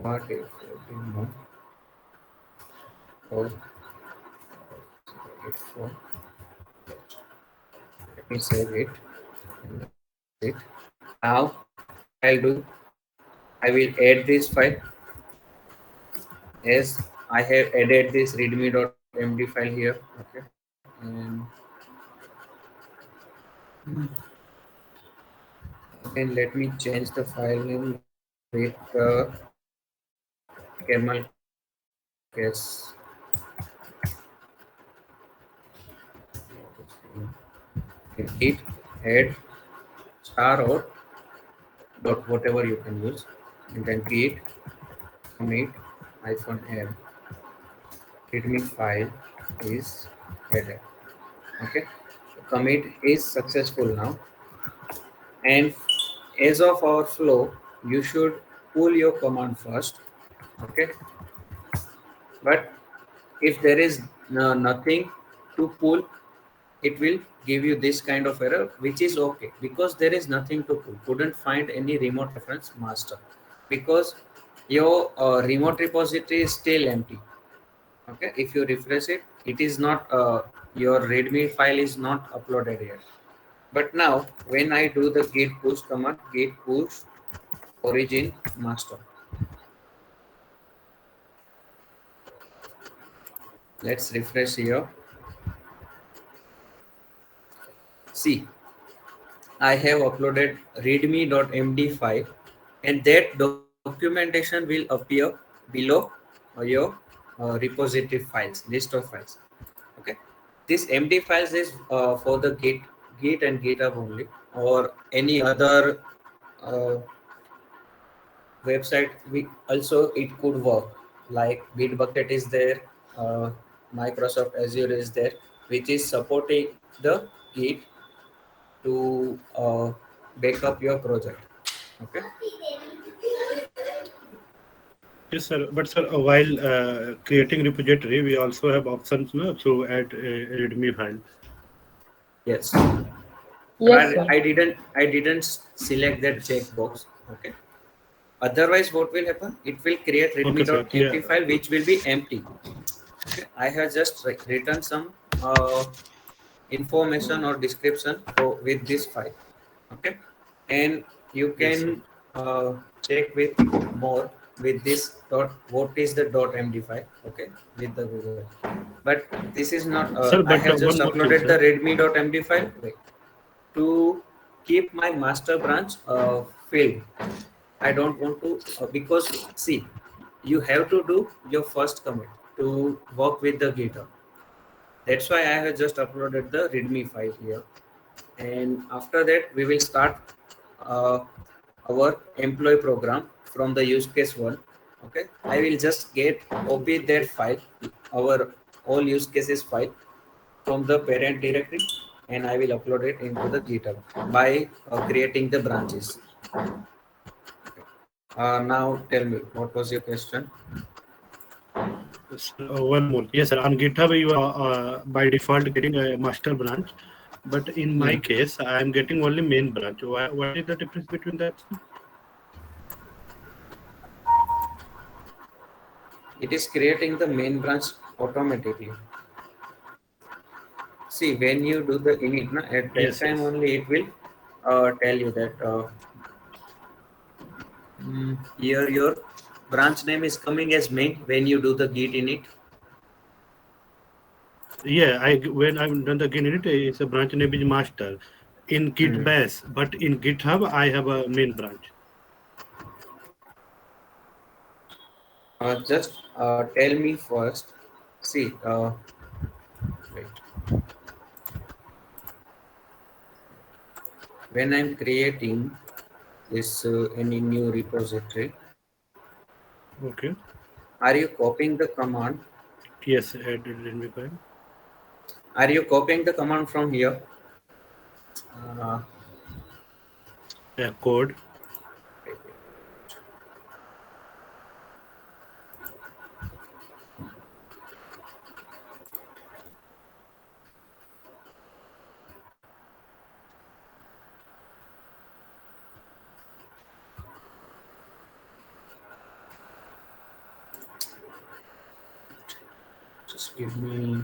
What if demo or it for let me save it. That's it. Now what I'll do, I will add this file as I have added this readme.md file here. Okay, and again let me change the file name with camel case git add star or dot whatever you can use, and then git commit hyphen m readme file is added. Okay, commit is successful now, and as of our flow you should pull your command first. Okay, but if there is nothing to pull, it will give you this kind of error, which is okay because there is nothing to pull. Couldn't find any remote reference master because your remote repository is still empty. Okay, if you refresh it, it is not your readme file is not uploaded yet. But now when I do the git push command, git push origin master, let's refresh here. See, I have uploaded readme.md file, and that documentation will appear below your repository files, list of files. Okay, this MD files is for the Git and GitHub only, or any other uh, website. We also it could work like Bitbucket is there, uh, Microsoft Azure is there, which is supporting the Git to back up your project. Okay. Yes, sir. But sir, while creating repository, we also have options no, to add a README file. Yes, but Yes, sir. I didn't select that checkbox. Okay. Otherwise, what will happen? It will create Okay, sir. readme.md Clear. file which will be empty. Okay. I have just written some information or description for with this file. Okay, and you Yes, sir. can check with more with this dot what is the dot md file. Okay, with the Google, but this is not Sir, I but have just one more thing, uploaded the sir. readme.md file. Wait, to keep my master branch filled, I don't want to because see, you have to do your first commit to work with the GitHub. That's why I have just uploaded the readme file here, and after that we will start uh, our employee program from the use case one. Okay, I will just get copy that file, our all use cases file from the parent directory, and I will upload it into the GitHub by creating the branches. Now tell me, what was your question? Sir, one more. Yes, sir. On GitHub, you are by default getting a master branch, but in my Hmm. case, I am getting only main branch. Why, what is the difference between that, sir? It is creating the main branch automatically. See, when you do the init, na, at that Yes, time yes. only it will tell you that here your branch name is coming as main when you do the git init. Yeah, when I'm done the init, it's a branch name is master in Git Hmm. Bash, but in GitHub, I have a main branch. Just tell me first. See, wait. When I'm creating this any new repository, Okay. are you copying the command? Yes, add readme file. Are you copying the command from here? Uh, Code. Just give me.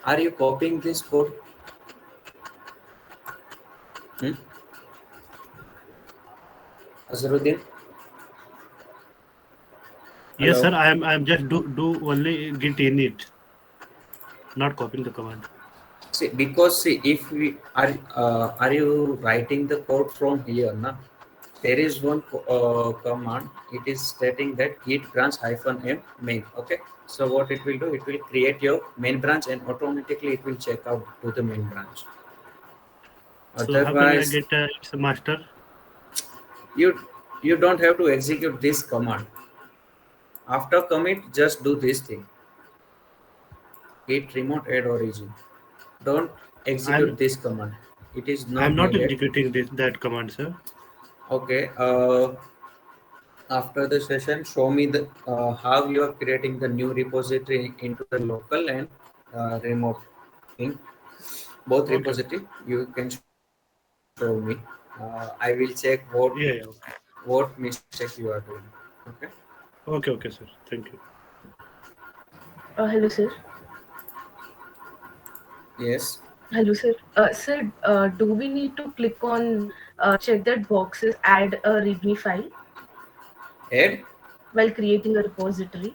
Are you copying this code? Hmm? Azharuddin? Yes, Hello. sir. I am just do only git init, not copying the command. See, because see, if we are you writing the code from here, na? There is one command. It is stating that git branch hyphen m main. Okay. So what it will do? It will create your main branch and automatically it will check out to the main branch. So how can I Otherwise, get its master? you you don't have to execute this command. After commit, just do this thing. Git remote add origin. Don't execute I'm this command. It is I'm not not needed. executing that command, sir. Okay. After the session, show me the how you are creating the new repository into the local and remote thing. Both Okay. repository you can show me. I will check Yeah, yeah. Okay. what mistake you are doing. Okay. Okay, okay, sir. Thank you. Hello, sir. Yes. Hello, sir. Sir, do we need to click on check that boxes, add a README file Add. while creating a repository?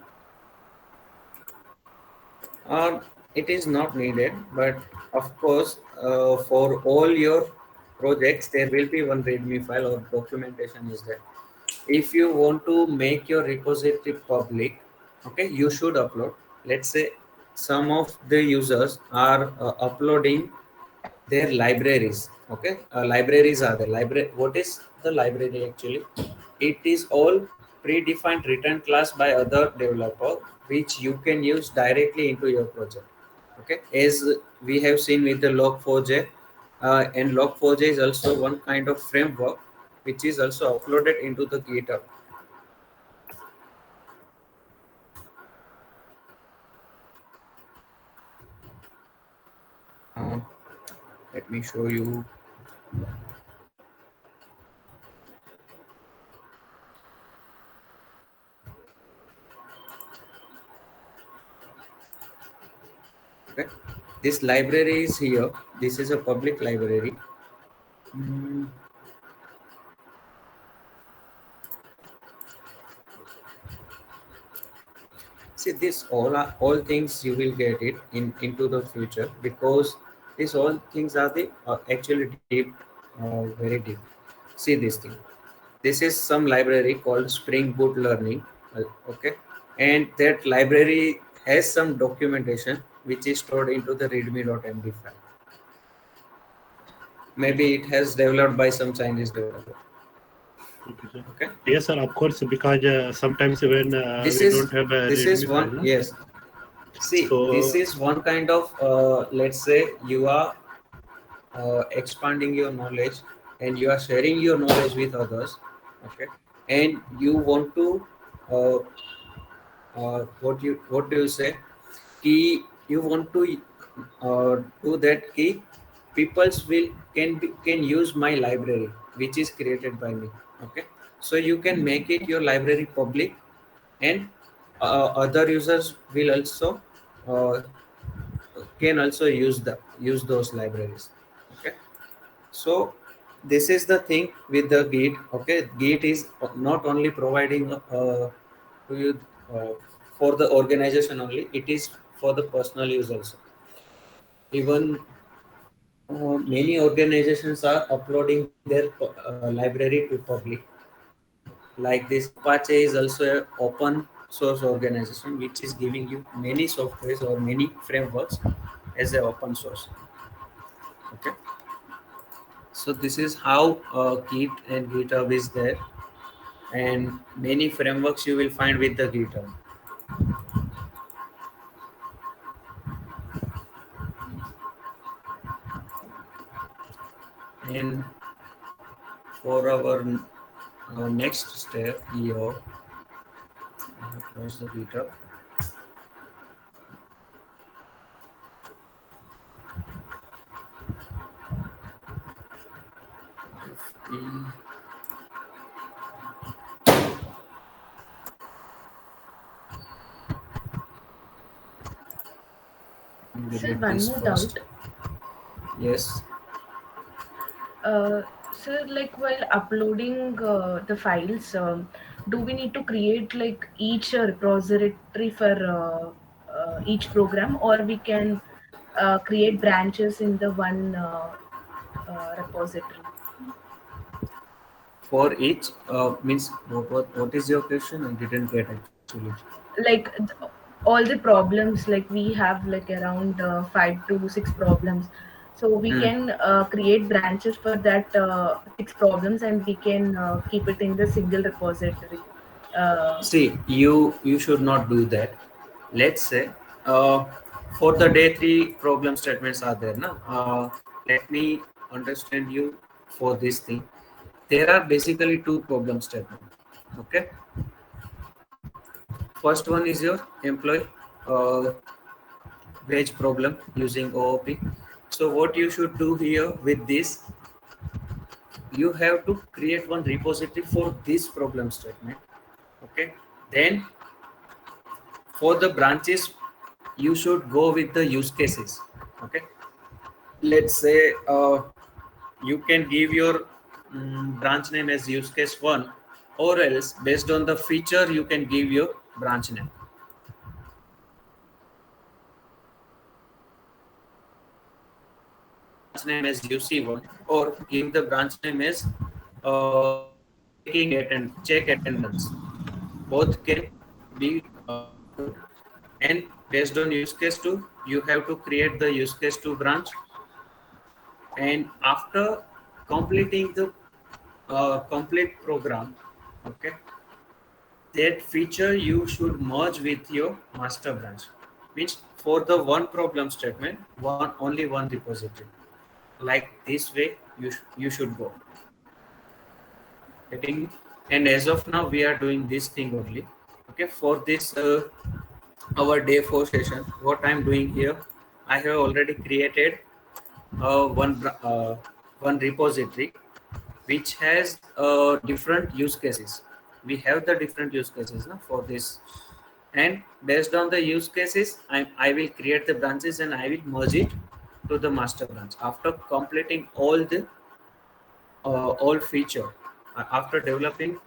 It is not needed, but of course, for all your projects, there will be one README file or documentation is there. If you want to make your repository public, okay, you should upload. Let's say some of the users are uploading their libraries. Okay, libraries are the library. What is the library actually? It is all predefined written class by other developer, which you can use directly into your project. Okay, as we have seen with the Log4j, and Log4j is also one kind of framework which is also uploaded into the GitHub. Uh, Let me show you. Okay, this library is here. This is a public library. Mm, See, this all things you will get it in into the future because these all things are the actually deep, very deep. See this thing. This is some library called Spring Boot Learning. Okay, and that library has some documentation which is stored into the readme.md file. Maybe it has developed by some Chinese developer. Okay, sir. Okay, Yes, sir. Of course, because sometimes when this we is don't have a this is README one, file, na? yes. See, this So is one kind of let's say you are expanding your knowledge and you are sharing your knowledge with others. Okay, and you want to uh, what do you say, key, you want to do that key people's will can use my library which is created by me. Okay, so you can make it your library public, and other users will also uh, can also use those libraries. Okay, so this is the thing with the Git. Okay, Git is not only providing to you uh, for the organization only, it is for the personal use also. Even many organizations are uploading their library to public. Like this, Apache is also an open source organization which is giving you many softwares or many frameworks as a open source. Okay, so this is how Git and GitHub is there, and many frameworks you will find with the GitHub. And for our next step here, I have closed the GitHub. Mm, Sir, delete one this more first. doubt. Yes. Sir, like while uploading the files, do we need to create like each repository for each program, or we can create branches in the one repository? For each means what is your question? I didn't get actually. Like all the problems, like we have like around 5 to 6 problems, so we Hmm. can create branches for that 6 problems, and we can keep it in the single repository. uh, See, you should not do that. Let's say uh, for the day three problem statements are there. Na? Let me understand you for this thing. There are basically two problem statements. Okay. First one is your employee uh, wage problem using OOP. So what you should do here with this, you have to create one repository for this problem statement. Okay. Then for the branches, you should go with the use cases. Okay. Let's say you can give your branch name as use case one, or else based on the feature you can give your branch name. Branch name as UC1, or give the branch name as check attendance. Both can be good. And based on use case 2, you have to create the use case 2 branch. And after completing the complete program, okay, that feature you should merge with your master branch. Means for the one problem statement, only one repository. Like this way, you should go. Getting me? And as of now, we are doing this thing only. Okay, for this our day 4 session, what I'm doing here, I have already created one repository which has different use cases. We have the different use cases for this, and based on the use cases, I will create the branches and I will merge it to the master branch after completing all feature, after developing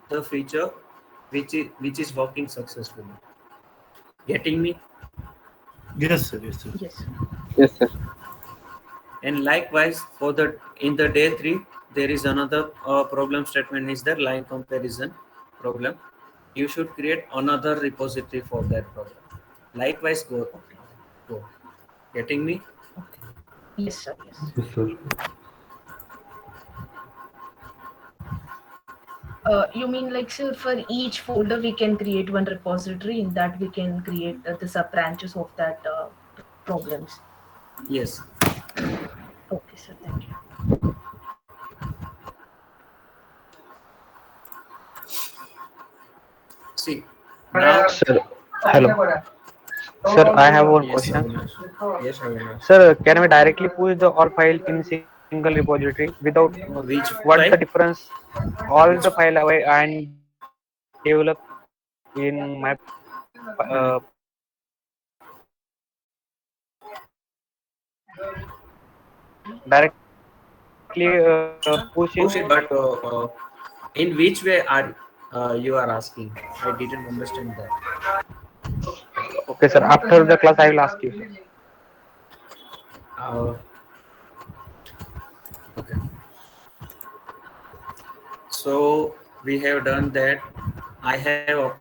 the feature which is working successfully. Getting me? Yes, sir. Yes, sir. yes. Yes, sir. And likewise, for the in the day three, there is another problem statement is the line comparison problem. You should create another repository for that problem. Likewise, go. Getting me? Okay. Yes, sir. Yes. Yes, sir. You mean like, sir, for each folder we can create one repository, in that we can create the sub branches of that problems. Yes. Okay, sir. Thank you. See now. Sir, hello. Sir, I have one Yes, question. Avinash. Yes, Avinash. Sir, can we directly push the all file in single repository without Which what's the file? difference? All Which the file away and develop in my directly push in. push it, but in which way are you are asking? I didn't understand that. Okay, sir. After the class, I will ask you, sir. Uh, okay. So we have done that. I have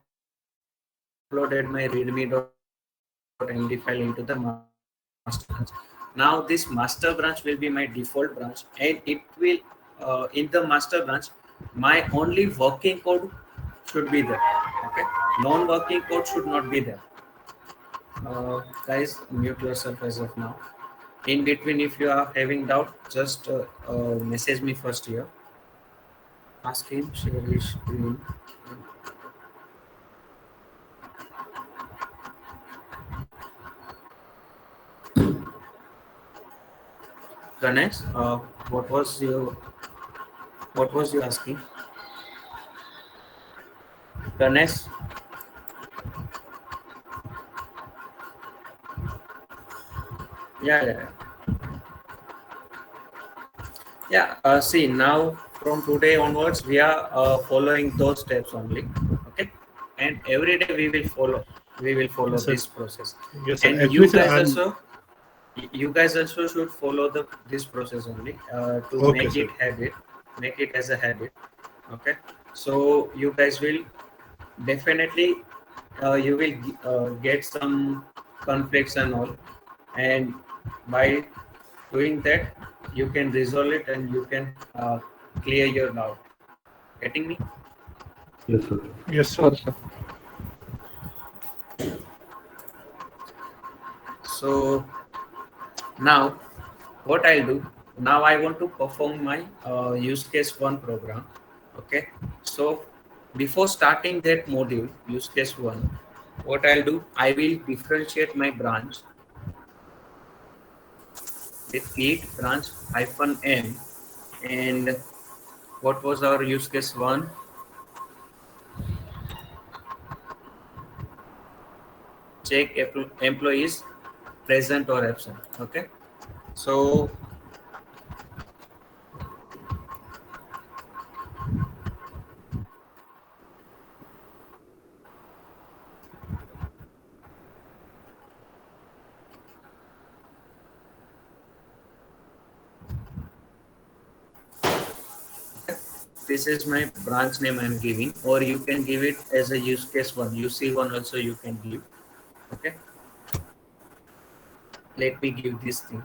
uploaded my readme.md file into the master branch. Now this master branch will be my default branch, and it will in the master branch, my only working code should be there. Okay, non-working code should not be there. Guys, mute yourself as of now. In between, if you are having doubt, just message me first here. Ask him, share his screen. Ganesh, what was your what was you asking? Ganesh, yeah. Yeah, see now from today onwards we are following those steps only. Okay, and every day we will follow Yes, sir. this process. Yes, sir. And Actually, sir, I'm you guys also should follow this process only to okay, make sir. make it as a habit. Okay, so you guys will definitely you will get some conflicts and all, and by doing that you can resolve it and you can clear your doubt. Getting me? Yes, sir. Yes, sir. Sure, sir. So now what I'll do, now I want to perform my use case one program. Okay, so before starting that module use case one, what I'll do, I will differentiate my branch with git branch hyphen m. And what was our use case one? Check employees present or absent. Okay, so this is my branch name I'm giving, or you can give it as a use case one, UC1 also you can give. Okay, let me give this thing.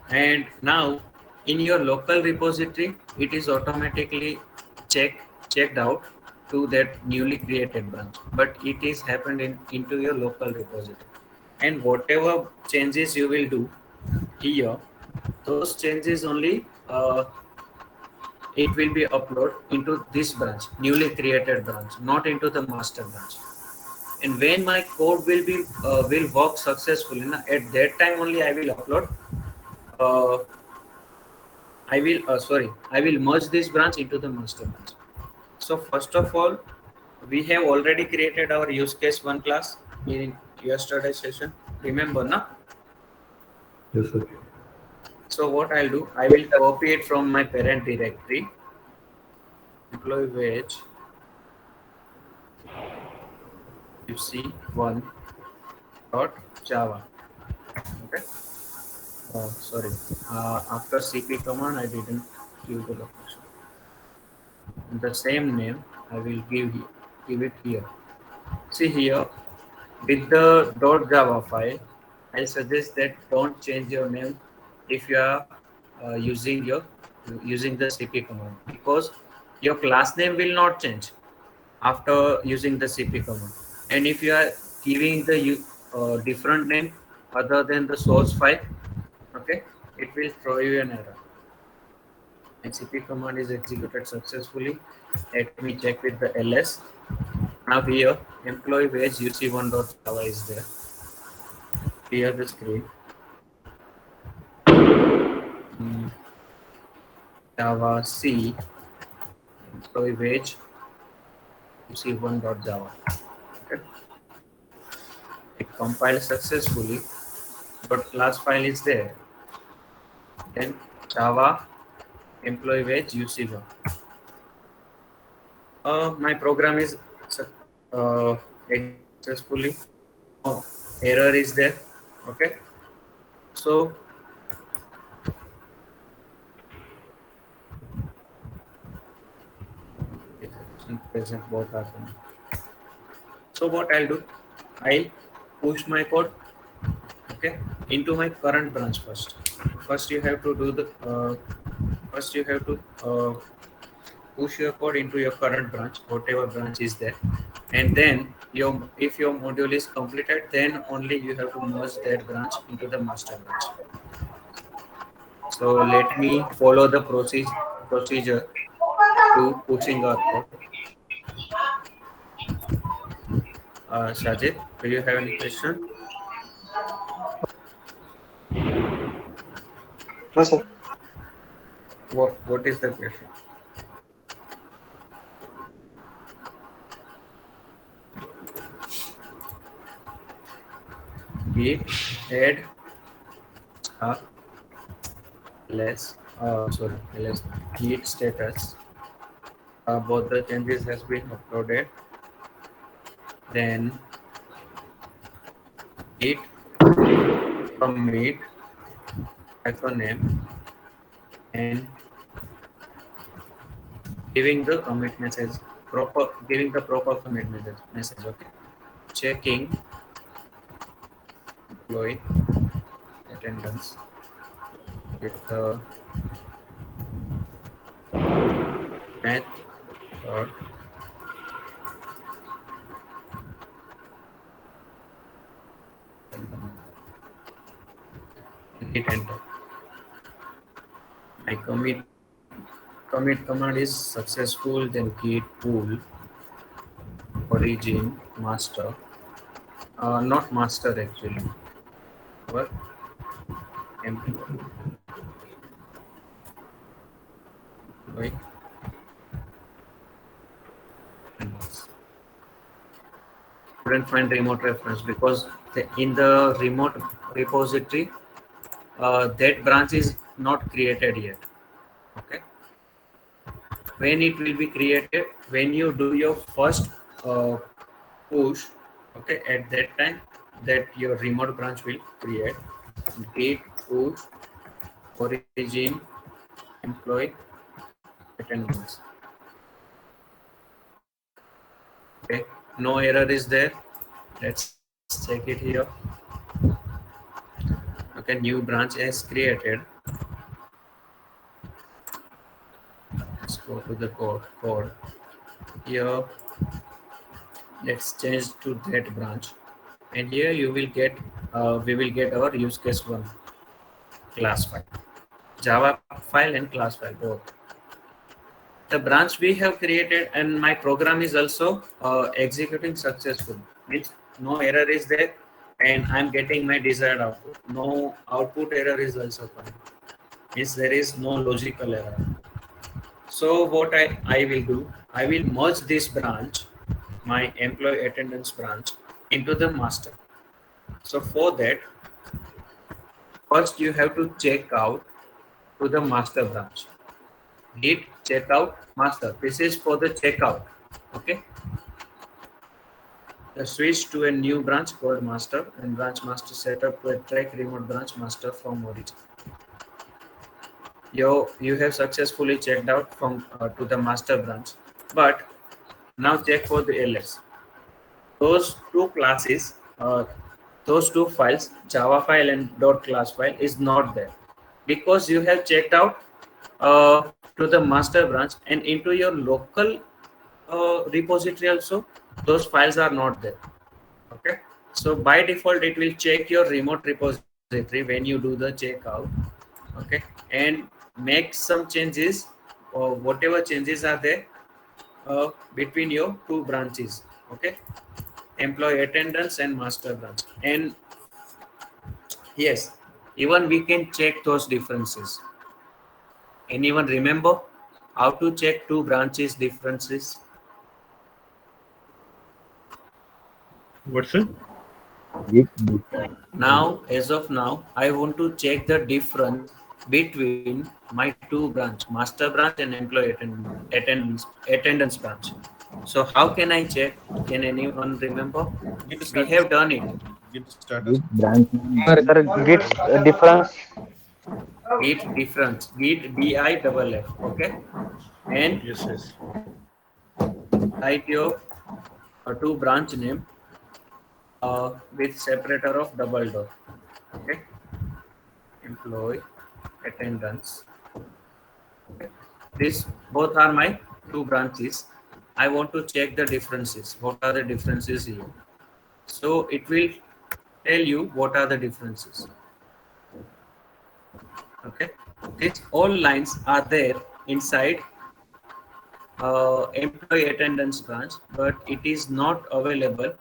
And now in your local repository it is automatically checked out to that newly created branch, but it is happened into your local repository. And whatever changes you will do here, those changes only it will be uploaded into this branch, newly created branch, not into the master branch. And when my code will work successfully, at that time only I will upload. Uh, I will merge this branch into the master branch. So first of all, we have already created our use case one class in yesterday's session. Remember, na? Yes, sir. So what I'll do, I will copy it from my parent directory, employee wage, UC1 dot Java. Okay. Sorry. After CP command, I didn't give the location. The same name I will give it here. See here with the .java file, I suggest that don't change your name if you are using the CP command, because your class name will not change after using the CP command. And if you are giving the different name other than the source file, okay, it will throw you an error. And CP command is executed successfully. Let me check with the ls. Now here employee wage UC1.java is there. Clear the screen. Java C employee wage UC1.java. Okay. It compiled successfully, but class file is there. Then Java employee wage UC1. My program is successfully. Oh, error is there. Okay. So and present both are done. So what I'll do, I'll push my code, okay, into my current branch first. First you have to do the first you have to push your code into your current branch, whatever branch is there, and then if your module is completed, then only you have to merge that branch into the master branch. So let me follow the procedure to pushing our code. Sajid, do you have any question? No, sir. What is the question? Git add less sorry less git status. Both the changes has been uploaded. Then git commit -m and giving the commit message giving the proper commit message. Okay, checking employee attendance with the method hit enter. My commit command is successful. Then git pull origin master, not master actually, our employee. Couldn't find remote reference because in the remote repository that branch is not created yet. Okay, when it will be created, when you do your first push, okay, at that time that your remote branch will create git push origin employee attendance. Okay, no error is there. Let's check it here. Okay, new branch is created. Let's go to the code here. Let's change to that branch, and here you will get we will get our use case 1 class file, Java file and class file both. The branch we have created and my program is also executing successful, means no error is there and I'm getting my desired output. No output error is also fine, means there is no logical error. So what I will do, I will merge this branch, my employee attendance branch, into the master. So for that, first you have to check out to the master branch. Git checkout master. This is for the checkout. Okay. Switch to a new branch called master, and branch master setup to track remote branch master from origin. You have successfully checked out from to the master branch, but now check for the ls. Those two classes, those two files, Java file and .class file, is not there because you have checked out to the master branch and into your local repository also. Those files are not there. Okay, so by default it will check your remote repository when you do the checkout. Okay, and make some changes or whatever changes are there between your two branches. Okay, employee attendance and master branch. And yes, even we can check those differences. Anyone remember how to check two branches differences? What's it? Now, as of now, I want to check the difference between my two branch, master branch and employee attendance branch. So how can I check? Can anyone remember? We have done it. Git status. Sir, git difference. Git difference. Git DIFF. Okay. And Yes. write your two branch name with separator of double dot. Okay, employee attendance. Okay. These both are my two branches. I want to check the differences. What are the differences here? So it will tell you what are the differences. Okay, these all lines are there inside employee attendance branch, but it is not available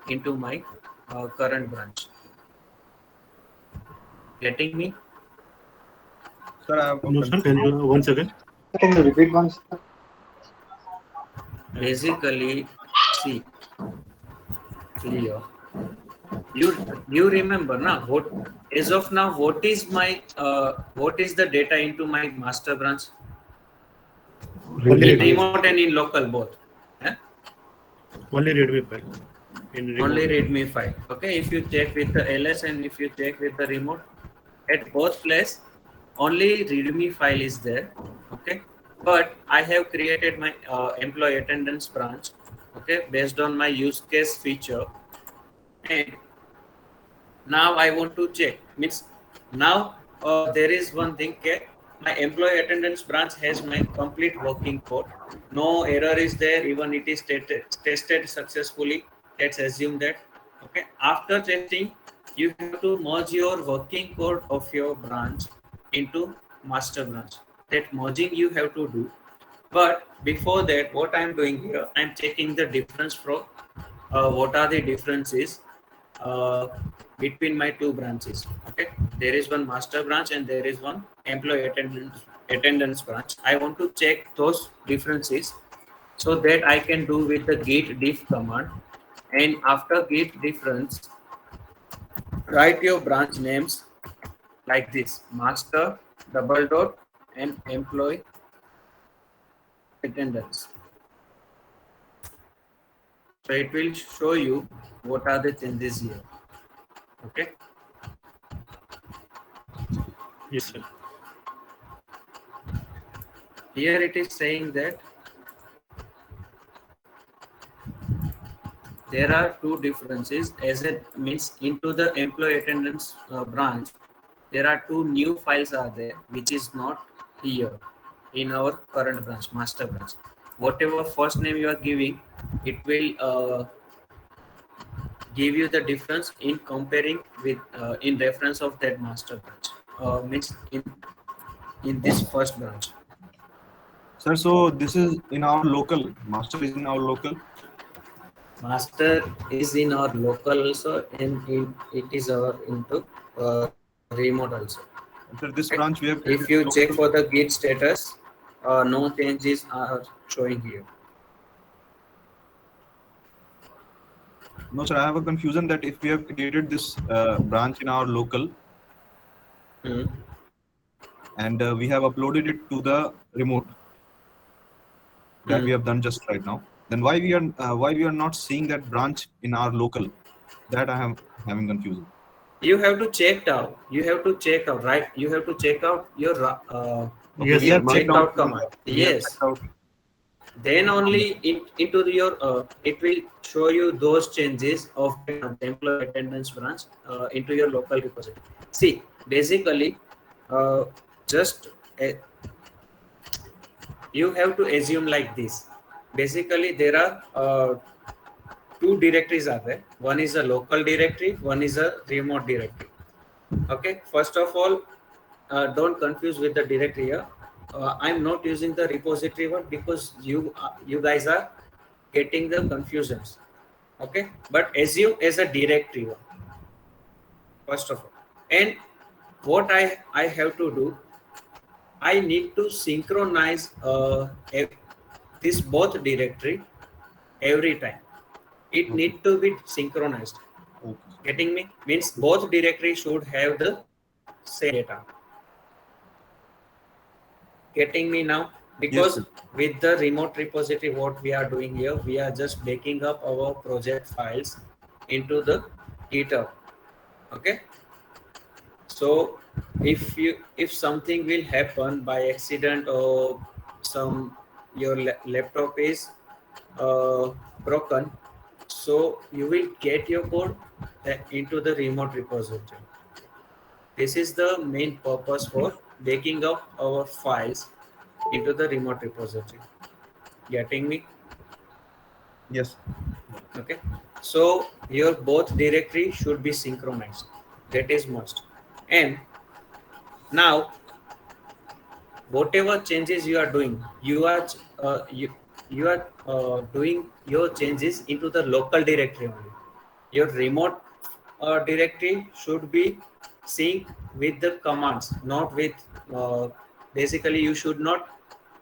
into my current branch. Getting me? Sir, I have a No, sir. Can confusion. you once again? Can you repeat once? Basically, see, clear. You remember now what as of now what is my what is the data into my master branch? Only In remote. remote and in local both. Eh? Only Redmi file. In remote. Only readme file. Okay, if you check with the ls and if you check with the remote, at both place only readme file is there. Okay, but I have created my employee attendance branch, okay, based on my use case feature. And now I want to check, means now there is one thing, okay, my employee attendance branch has my complete working code, no error is there, even it is tested successfully. Let's assume that. Okay, after testing you have to merge your working code of your branch into master branch. That merging you have to do, but before that what I'm doing here, I'm checking the difference from what are the differences uh, between my two branches. Okay, there is one master branch and there is one employee attendance branch. I want to check those differences so that I can do with the git diff command, and after git difference write your branch names like this: master double dot and employee attendance. So it will show you what are the changes here. Okay, Yes, sir. here it is saying that there are two differences, as it means into the employee attendance branch there are two new files are there which is not here in our current branch, master branch. Whatever first name you are giving, it will give you the difference in comparing with in reference of that master branch, means in this first branch. Sir, so this is in our local. Master is in our local. Master is in our local also, and it is our into remote also. Sir, this branch we have If you created check local. for the git status, no changes are showing here. No, sir, I have a confusion that if we have created this branch in our local Hmm. and we have uploaded it to the remote that we have done just right now, then why we are not seeing that branch in our local? That I am having confusion. You have to check out. You have to check out, right? You have to check out your Okay, Yes, we sir. have checked checked out. out command. We have Yes. checked out. Then only into your it will show you those changes of the employee attendance branch into your local repository. See, basically, just you have to assume like this. Basically, there are two directories are there. One is a local directory, one is a remote directory. Okay, first of all, don't confuse with the directory here. I'm not using the repository one because you guys are getting the confusions. Okay, but assume as a directory one first of all. And what I have to do, I need to synchronize this both directory every time. It Okay. need to be synchronized. Okay. Getting me? Means both directories should have the same data. Getting me now? Because sir. with the remote repository, what we are doing here, we are just backing up our project files into the GitHub. Okay. So if something will happen by accident or some your laptop is broken, so you will get your code into the remote repository. This is the main purpose for backing up our files into the remote repository. Getting me? Yes. Okay. So your both directory should be synchronized. That is must. And now whatever changes you are doing, you are doing your changes into the local directory only. Your remote directory should be synced with the commands, not with basically you should not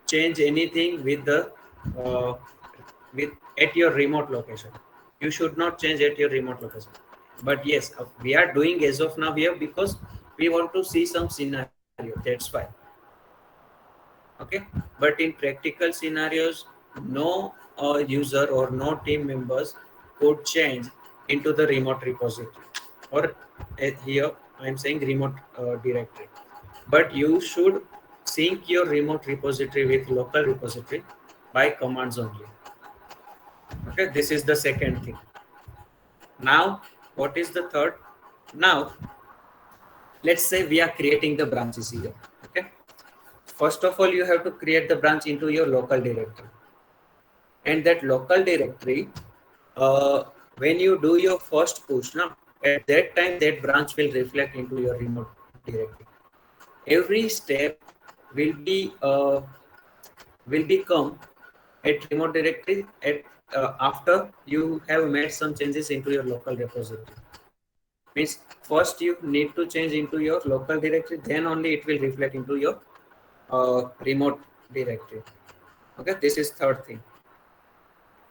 change anything with the uh, with at your remote location. You should not change at your remote location. But yes, we are doing as of now here because we want to see some scenario. That's why. Okay, but in practical scenarios, no user or no team members could change into the remote repository, or here I am saying remote directory. But you should sync your remote repository with local repository by commands only. Okay, this is the second thing. Now what is the third? Now let's say we are creating the branches here. Okay, first of all you have to create the branch into your local directory, and that local directory, when you do your first push now, at that time that branch will reflect into your remote directory. Every step will be come at remote directory at after you have made some changes into your local repository. Means first you need to change into your local directory, then only it will reflect into your remote directory. Okay, this is third thing.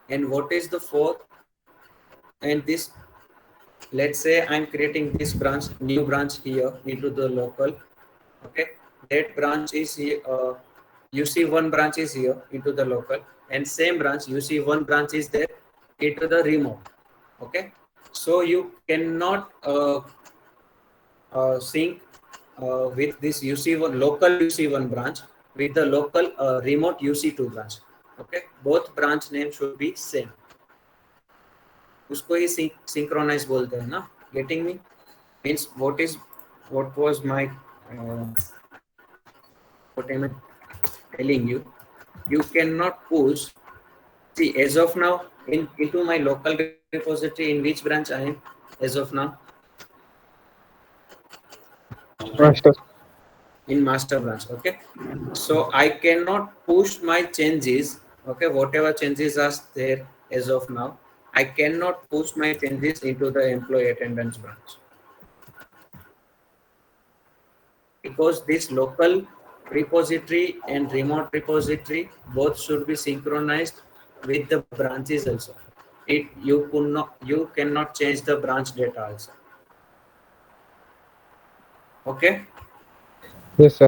And what is the fourth? And this, let's say I'm creating this branch, new branch here into the local. Okay, that branch is here. You see one branch is here into the local, and same branch you see one branch is there into the remote. Okay, so you cannot sync with this UC1 local UC1 branch with the local remote UC2 branch. Okay, both branch name should be same. उसको ही synchronize बोलते हैं ना. Getting me? Means what was my what am I telling you? You cannot push. See, as of now, into my local repository, in which branch I am as of now? Master. In master branch. Okay, so I cannot push my changes. Okay, whatever changes are there as of now, I cannot push my changes into the employee attendance branch, because this local repository and remote repository both should be synchronized with the branches also. You cannot change the branch data also. Okay, Yes, sir.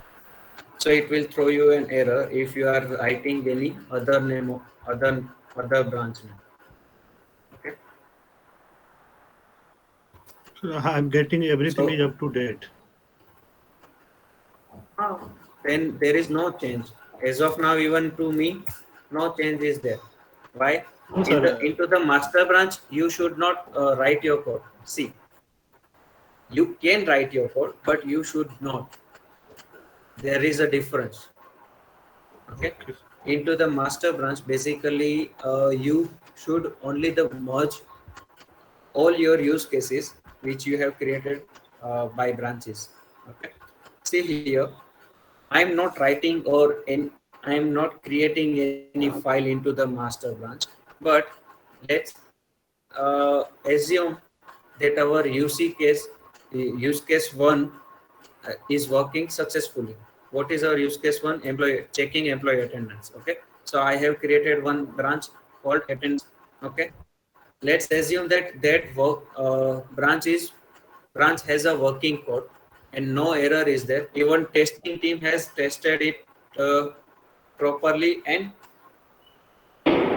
so it will throw you an error if you are writing any other name of other branch name. Okay, So I'm getting everything So- is up to date. then there is no change as of now. Even to me, no change is there. Why? No, sir. Into the master branch, you should not write your code. See, you can write your code, but you should not. There is a difference. Okay. Into the master branch, basically, you should only the merge all your use cases which you have created by branches. Okay. See here, I'm not writing I'm not creating any file into the master branch, but let's assume that our use case one is working successfully. What is our use case one? Checking employee attendance. Okay, so I have created one branch called attendance. Okay, let's assume that branch has a working code and no error is there. Even testing team has tested it properly and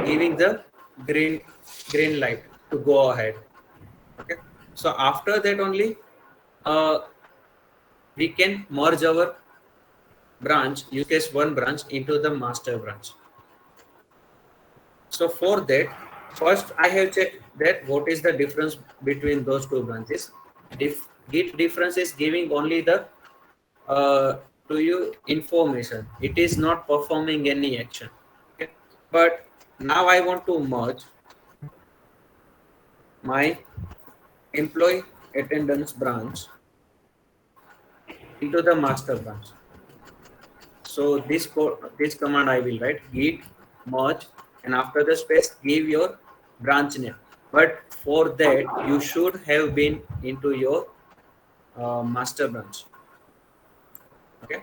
giving the green light to go ahead. Okay, so after that only we can merge our branch use case one branch into the master branch. So for that, first I have checked that what is the difference between those two branches. Git difference is giving only the to you information. It is not performing any action. Okay, but now I want to merge my employee attendance branch into the master branch. So this command I will write git merge, and after the space give your branch name. But for that you should have been into your master branch. Okay,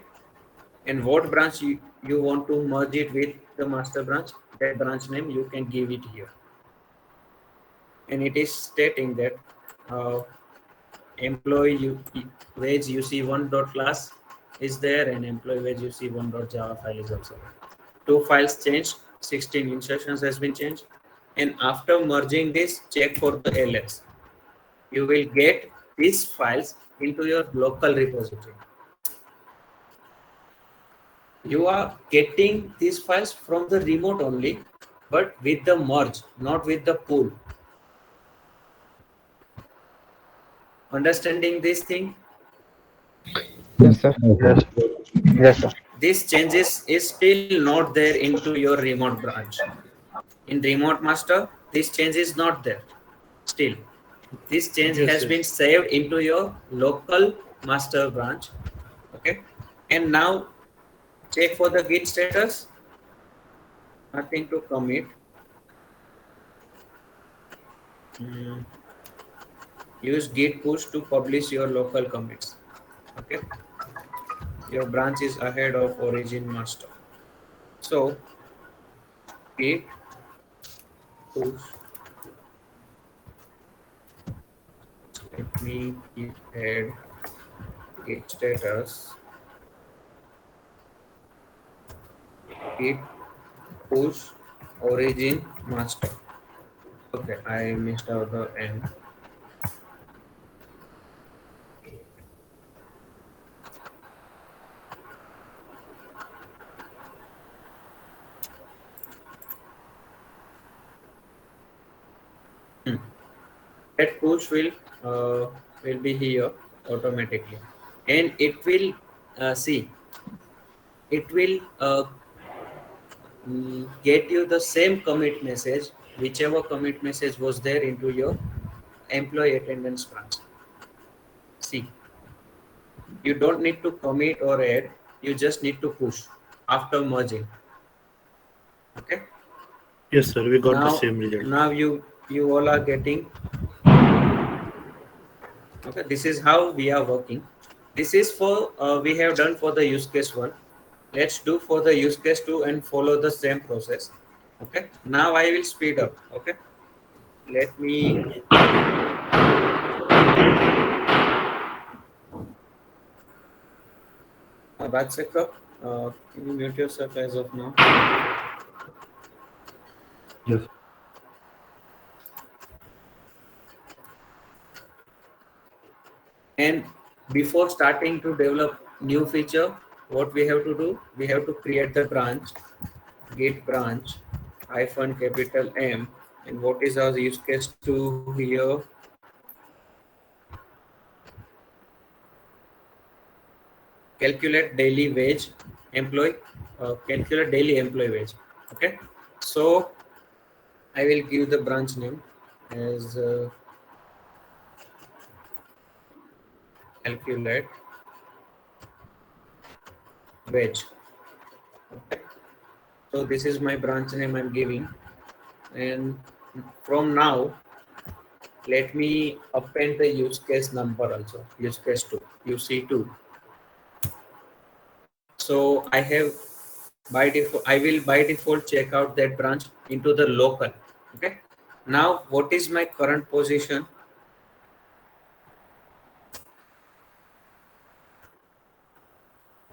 and what branch you want to merge it with the master branch, that branch name you can give it here. And it is stating that employee wage UC1 dot class is there, and employee wage UC1 dot Java file is also there. Two files changed, 16 instructions has been changed, and after merging this, check for the ls. You will get these files into your local repository. You are getting these files from the remote only, but with the merge, not with the pool. Understanding this thing? Yes, sir. Yes. Yes, sir. This changes is still not there into your remote branch. In remote master, this change is not there still. This change Yes, has yes. been saved into your local master branch. Okay, and now check for the git status. Nothing to commit. Use git push to publish your local commits. Okay, your branch is ahead of origin master. So git push. Let me add git status. Git push origin master. Okay, I missed out the end. That push will be here automatically, and it will see. It will get you the same commit message, whichever commit message was there into your employee attendance branch. See, you don't need to commit or add, you just need to push after merging. Okay, Yes, sir. We got the now same result. now you all are getting. Okay, this is how we are working. This is for we have done for the use case 1. Let's do for the use case 2 and follow the same process. Okay, now I will speed up. Okay, let me Rajsekar, can you mute yourself as of now? Yes. And before starting to develop new feature, what we have to do, we have to create the branch, git branch hyphen capital M, and what is our use case 2 here? Calculate daily wage employee, calculate daily employee wage. Okay, so I will give the branch name as calculate wage. Okay. So this is my branch name I'm giving, and from now let me append the use case number also, use case 2, UC2. So I have by default, I will by default check out that branch into the local. Okay, now what is my current position?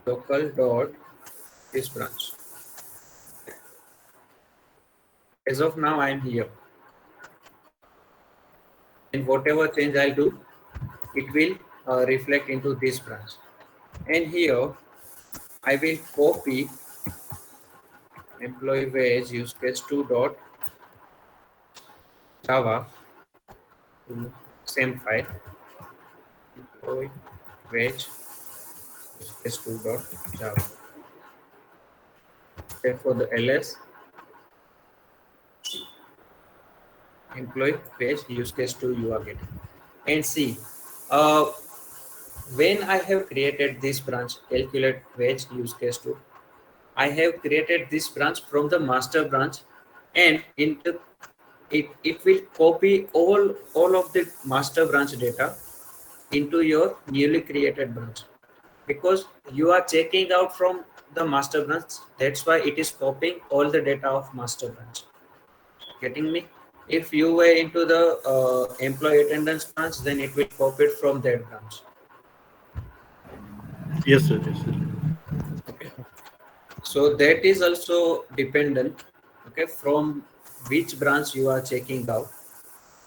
Local dot this branch. As of now I am here, and whatever change I'll do, it will reflect into this branch. And here I will copy employee wage use case 2 dot Java to same file employee wage s2.java. For the ls employee wage use case 2 you are getting. And see, uh, when I have created this branch calculate wage use case 2, I have created this branch from the master branch, and into it will copy all of the master branch data into your newly created branch, because you are checking out from the master branch. That's why it is copying all the data of master branch. Getting me? If you were into the employee attendance branch, then it will copy it from that branch. Yes, sir. Yes, sir. Okay. So that is also dependent, okay, from which branch you are checking out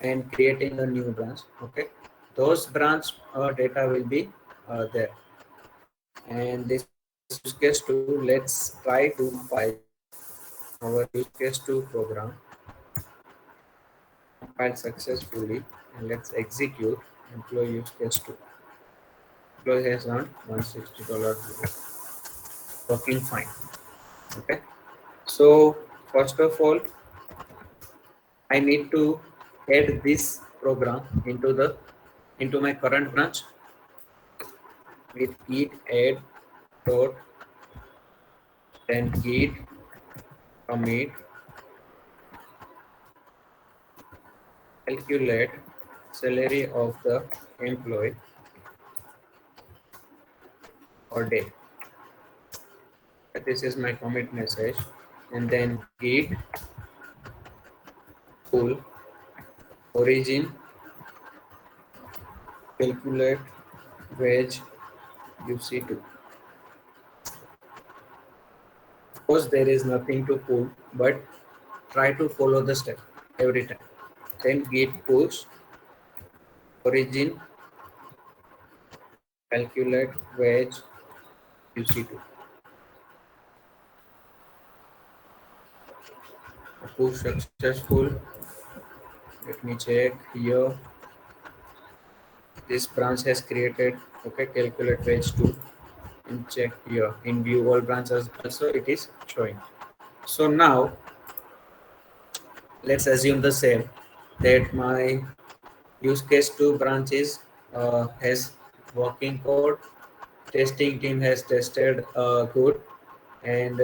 and creating a new branch. Okay, those branch data will be there. And this use case 2, let's try to file our use case 2 program, compile successfully, and let's execute employee use case 2. Employee has earned $160, working fine. Okay, so first of all, I need to add this program into my current branch with git add dot then git commit calculate salary of the employee or day. This is my commit message, and then git pull origin calculate wage UC2. Of course, there is nothing to pull, but try to follow the step every time. Then git push origin calculate wage UC2. Push successful. Let me check here. This branch has created, okay, calculate wage 2, and check here in view all branches also it is showing. So now let's assume the same, that my use case 2 branches has working code, testing team has tested good, and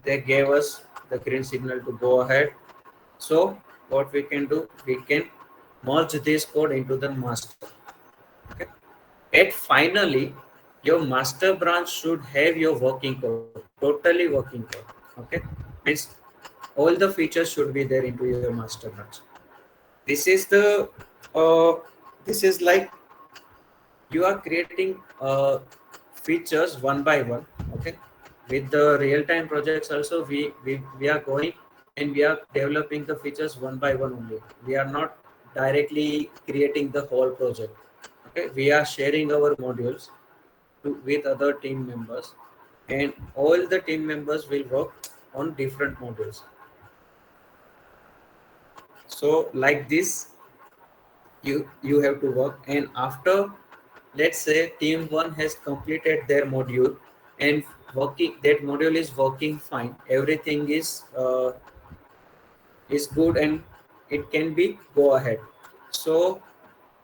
they gave us the green signal to go ahead. So what we can do, we can merge this code into the master. Okay. And finally, your master branch should have your working code, totally working code. Okay, means all the features should be there into your master branch. This is the this is like you are creating features one by one. Okay, with the real-time projects also we are going and we are developing the features one by one only. We are not directly creating the whole project. Okay, we are sharing our modules with other team members, and all the team members will work on different modules. So like this you have to work, and after, let's say team 1 has completed their module and working, that module is working fine, everything is good and it can be go ahead. So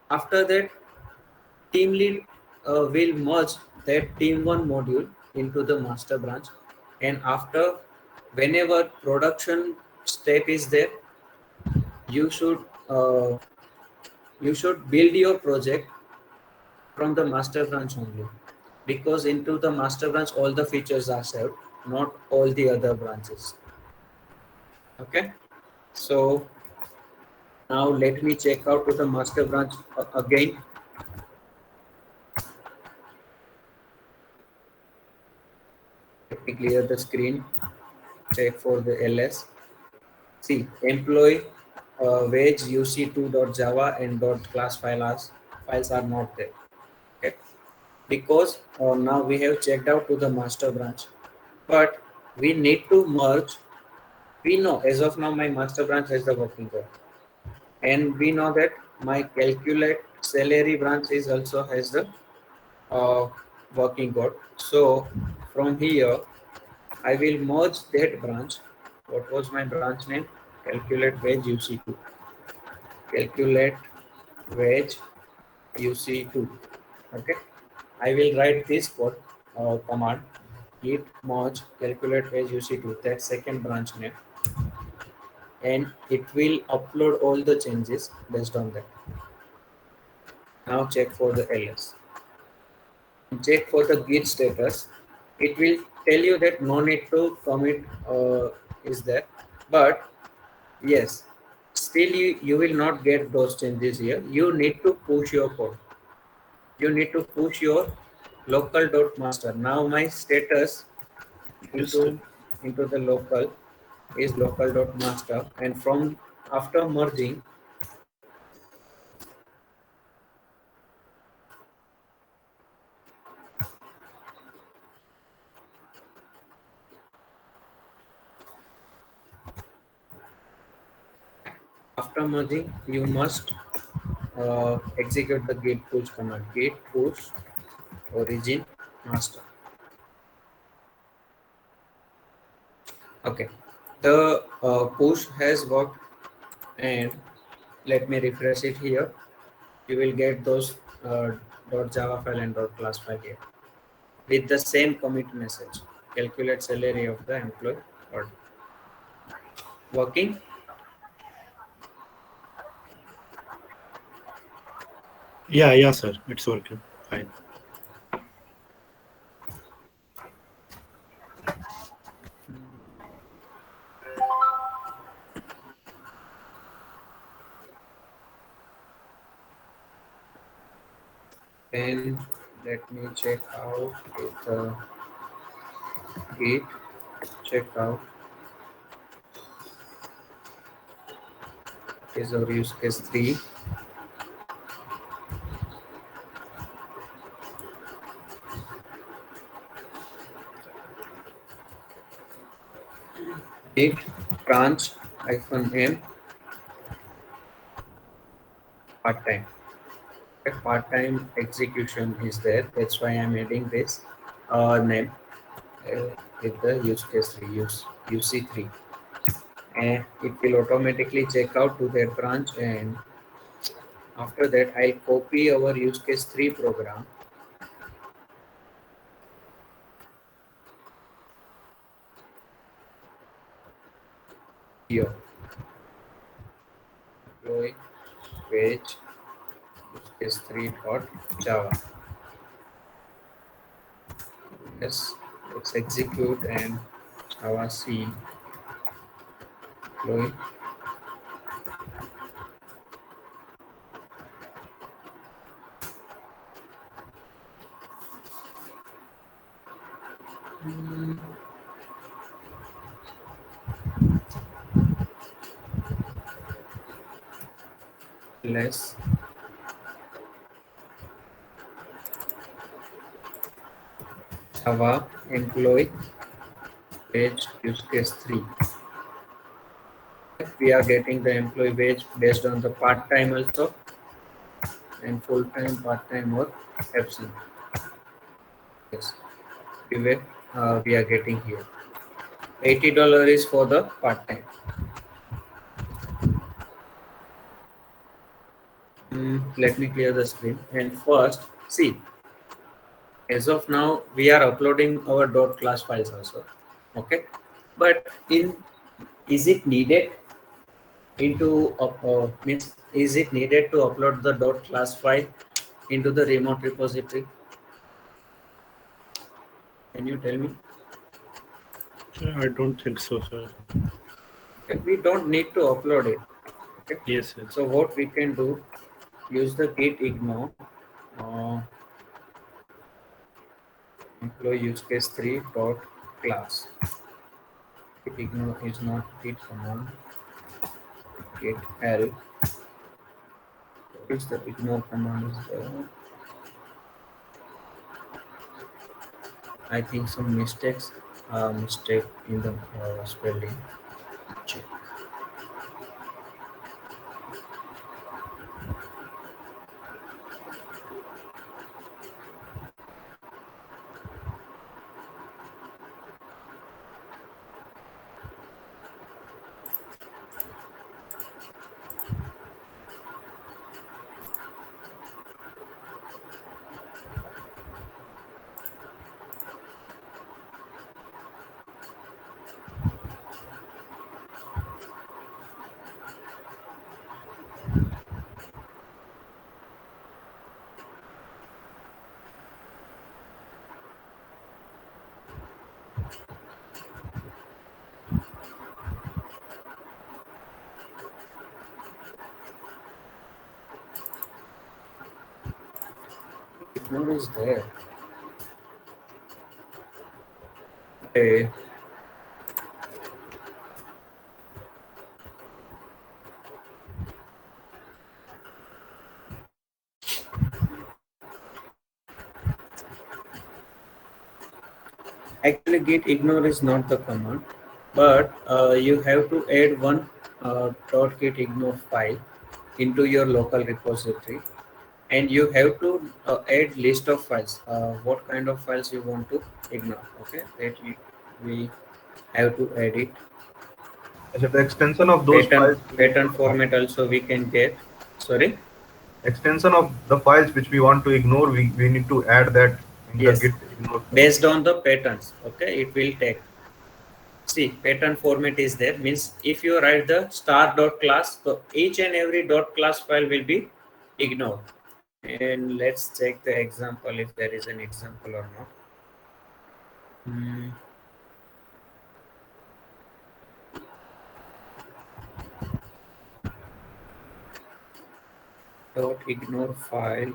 after that, team lead will merge that team 1 module into the master branch, and after, whenever production step is there, you should uh, you should build your project from the master branch only, because into the master branch all the features are saved, not all the other branches. Okay, so now let me check out to the master branch again. Let me clear the screen, check for the ls. See, employee wage uc2.java and .class files are not there. Okay, because now we have checked out to the master branch, but we need to merge we know as of now my master branch has the working code, and we know that my calculate salary branch is also has the uh, working code. So from here I will merge that branch. What was my branch name? Calculate wage UC2. Calculate wage UC2. Okay. I will write this code command git merge calculate wage UC2. That second branch name, and it will upload all the changes based on that. Now check for the ls. Check for the git status. It will tell you that no need to commit is there, but yes, still you will not get those changes here. You need to push your code. You need to push your local.master. Now my status Yes, sir. into the local is local.master, and from after merging you must execute the git push command. Git push origin master. Okay, the push has worked, and let me refresh it here. You will get those .java file and .class file here with the same commit message. Calculate salary of the employee or working. Yeah, sir. It's working. Fine. Then let me check out with git check out is our use case 3. Git branch -m part-time. Part-time execution is there. That's why I'm adding this name with the use case 3 use UC3, and it will automatically check out to that branch, and after that I'll copy our use case 3 program here. Employee wage use case 3 dot java. Yes, let's execute and java c employee. Less Java employee wage use case 3. We are getting the employee wage based on the part-time also, and full-time, part-time or absent. Yes, we are getting here. $80 is for the part-time. Let me clear the screen. And first, see, as of now, we are uploading our .class files also. Okay, but is it needed means is it needed to upload the .class file into the remote repository? Can you tell me? Sir, I don't think so, sir. Okay, we don't need to upload it. Okay. Yes, sir. So what we can do, use the git ignore employee use case 3 dot class. Git ignore is not git command. Git help. What is the ignore command is there? I think some mistake in the spelling. check. Ignore is there. Okay. Actually, git ignore is not the command, but you have to add one .git ignore file into your local repository, and you have to add list of files. What kind of files you want to ignore? Okay, that we have to add it. So the extension of those files, Pattern format also we can get. Sorry. extension of the files which we want to ignore, we need to add that in the Yes. git ignore. Based on the patterns. Okay, it will take. See, pattern format is there, means if you write the star.class, so each and every .class file will be ignored. And let's check the example if there is an example or not. .ignore file.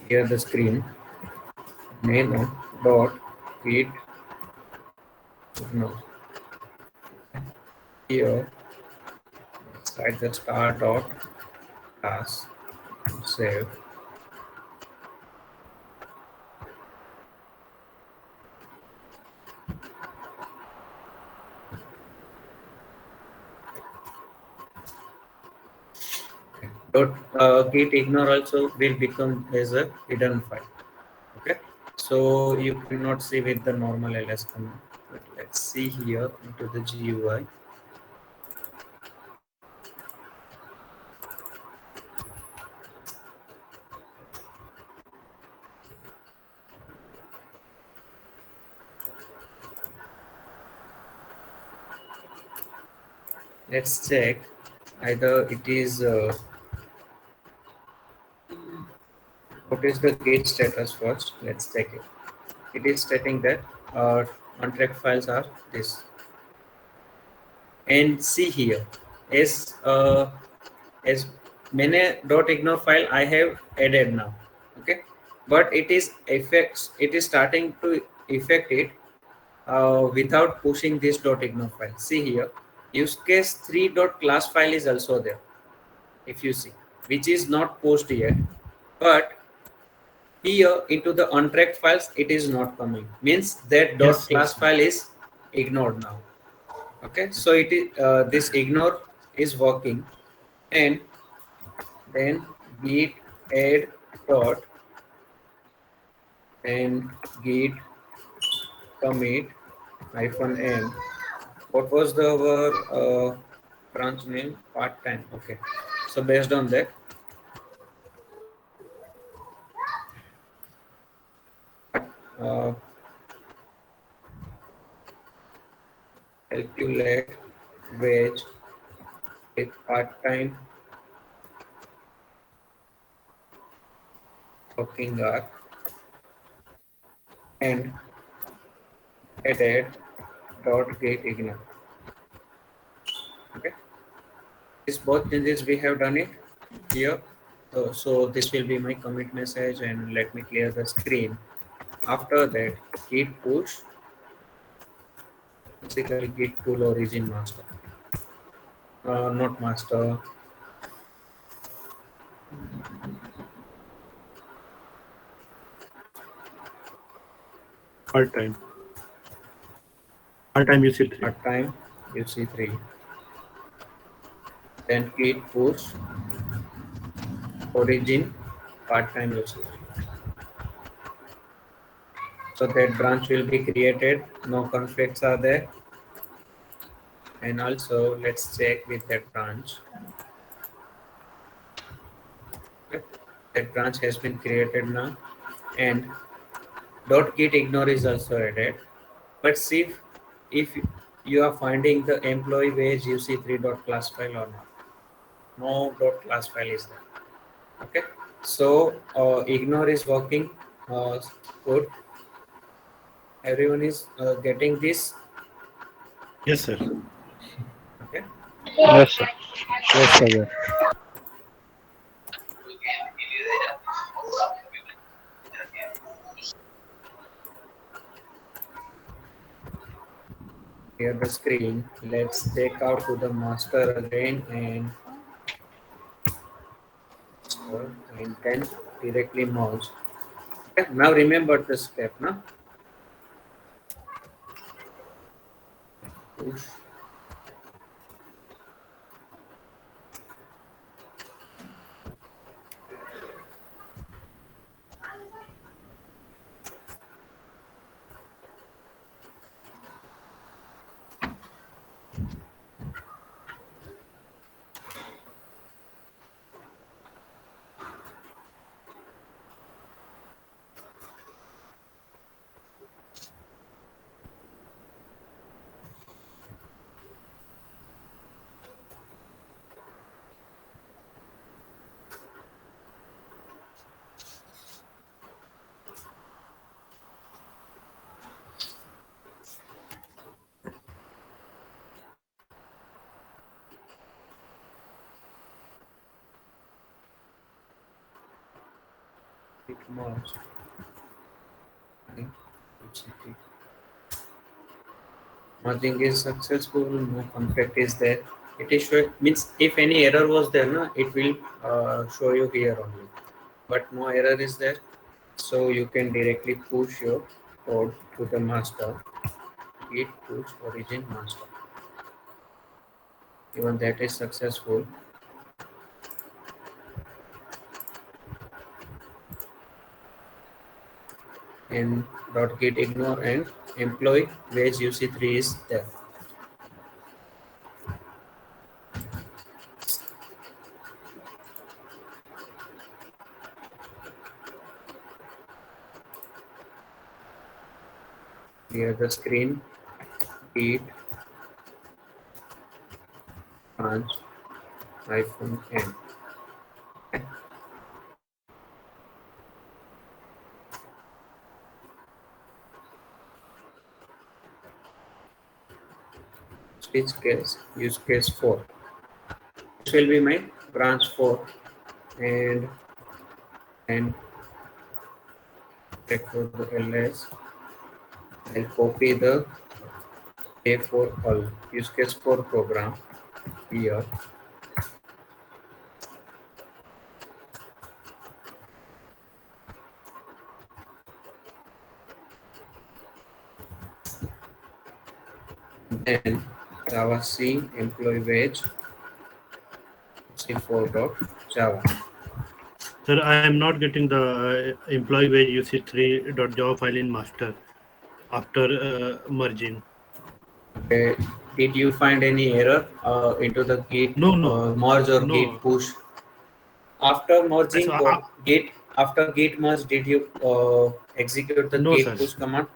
Here the screen. Main dot git ignore. Here, write the star.class. Save. Git ignore also will become as a hidden file. Okay, so you cannot see with the normal ls command. But let's see here into the GUI. Let's check either it is what is the git status first. Let's check it. It is stating that our contract files are this. And see here, as many .ignore file I have added now. Okay, but it is starting to affect it without pushing this .ignore file. See here, use case 3 .class file is also there. If you see, which is not pushed yet, but here into the untracked files it is not coming. Means that Yes, .class yes. file is ignored now. Okay, so it is this ignore is working, and then git add dot and git commit -m. What was the branch name? Part time. Okay, so based on that, uh, calculate wage with part time working hour and added dot git ignore. Okay, these both changes we have done it here. So this will be my commit message, and let me clear the screen. After that, git push, basically git pull origin master, not master. Part time. Part time UC3. part time UC3. Then git push origin part time UC3. So that branch will be created, no conflicts are there. And also let's check with that branch. Okay. That branch has been created now, and .git ignore is also added. But see if you are finding the employee wage UC3 dot class file or not. No dot class file is there. Okay, so ignore is working good. Everyone is getting this. Yes, sir. Okay, Yes, sir. Yes, sir. here the screen. Let's take out to the master again and then directly merge. Okay, now remember the step, now push it merge. Okay. Merging is successful, no conflict is there. It is show, means if any error was there, no, it will show you here only. But no error is there, so you can directly push your code to the master. Git push origin master. Even that is successful. And .git ignore and employee wage UC3 is there. Clear the screen. Git branch -n. Switch case, use case 4. This will be my branch 4, and check for the ls. I'll copy the A4 all use case 4 program here. Then Java C employee wage C4.java. Sir, I am not getting the employee wage UC3.java file in master after merging. Okay. Did you find any error into the git No, merge or no. git push? After merging So, git, after git merge, did you execute the no, git sir. push command?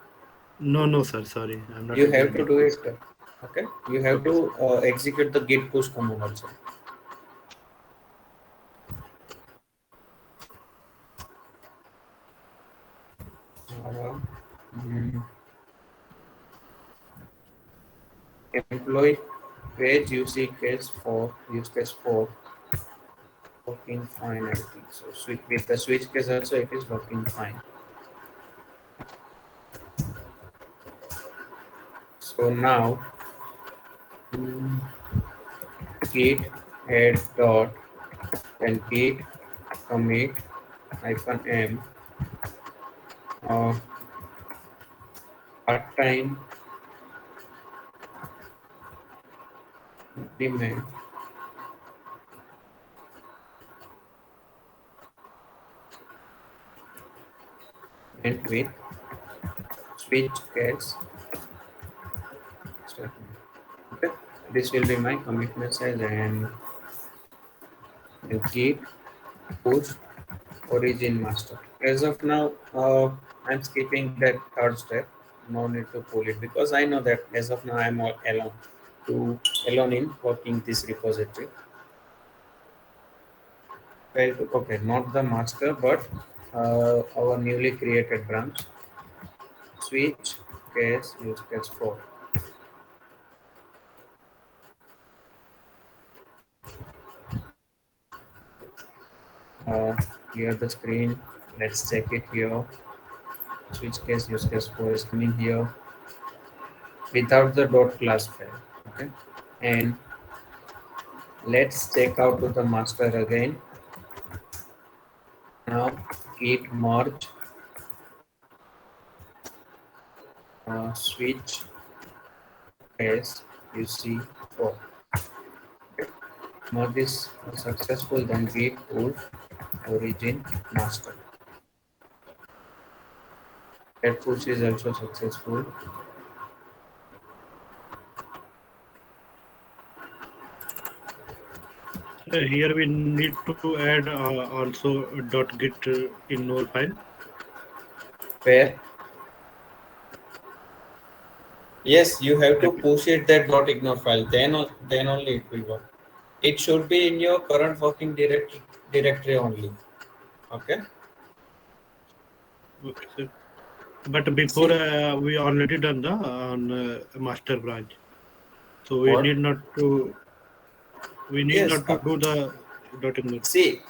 No, sir. Sorry, I'm not. You getting have to Git do push. it. Okay, you have Okay, to execute the git push command also. Mm, employee wage use case 4 working fine, I think so. Switch with the switch case also it is working fine. So now git add dot and git commit -m part-time demand and with switch case statement. Okay, this will be my commit message and keep push origin master. As of now, I'm skipping that third step. No need to pull it because I know that as of now I'm all alone in working this repository. Well, okay, not the master, but our newly created branch. Switch case use case 4. Clear the screen. Let's check it here. Switch case use case 4 is coming here without the dot class file. Okay, and let's check out to the master again. Now git merge switch case UC4. Okay. Merge is successful, then git pull origin master. That push is also successful. Here we need to add also .git in file. Where? Yes, you have to push it that .ignore file. Then only it will work. It should be in your current working directory only. Okay. Okay, sir. But before we already done the master branch, so we What? need not to. We need Yes, not to do the .ignore. See,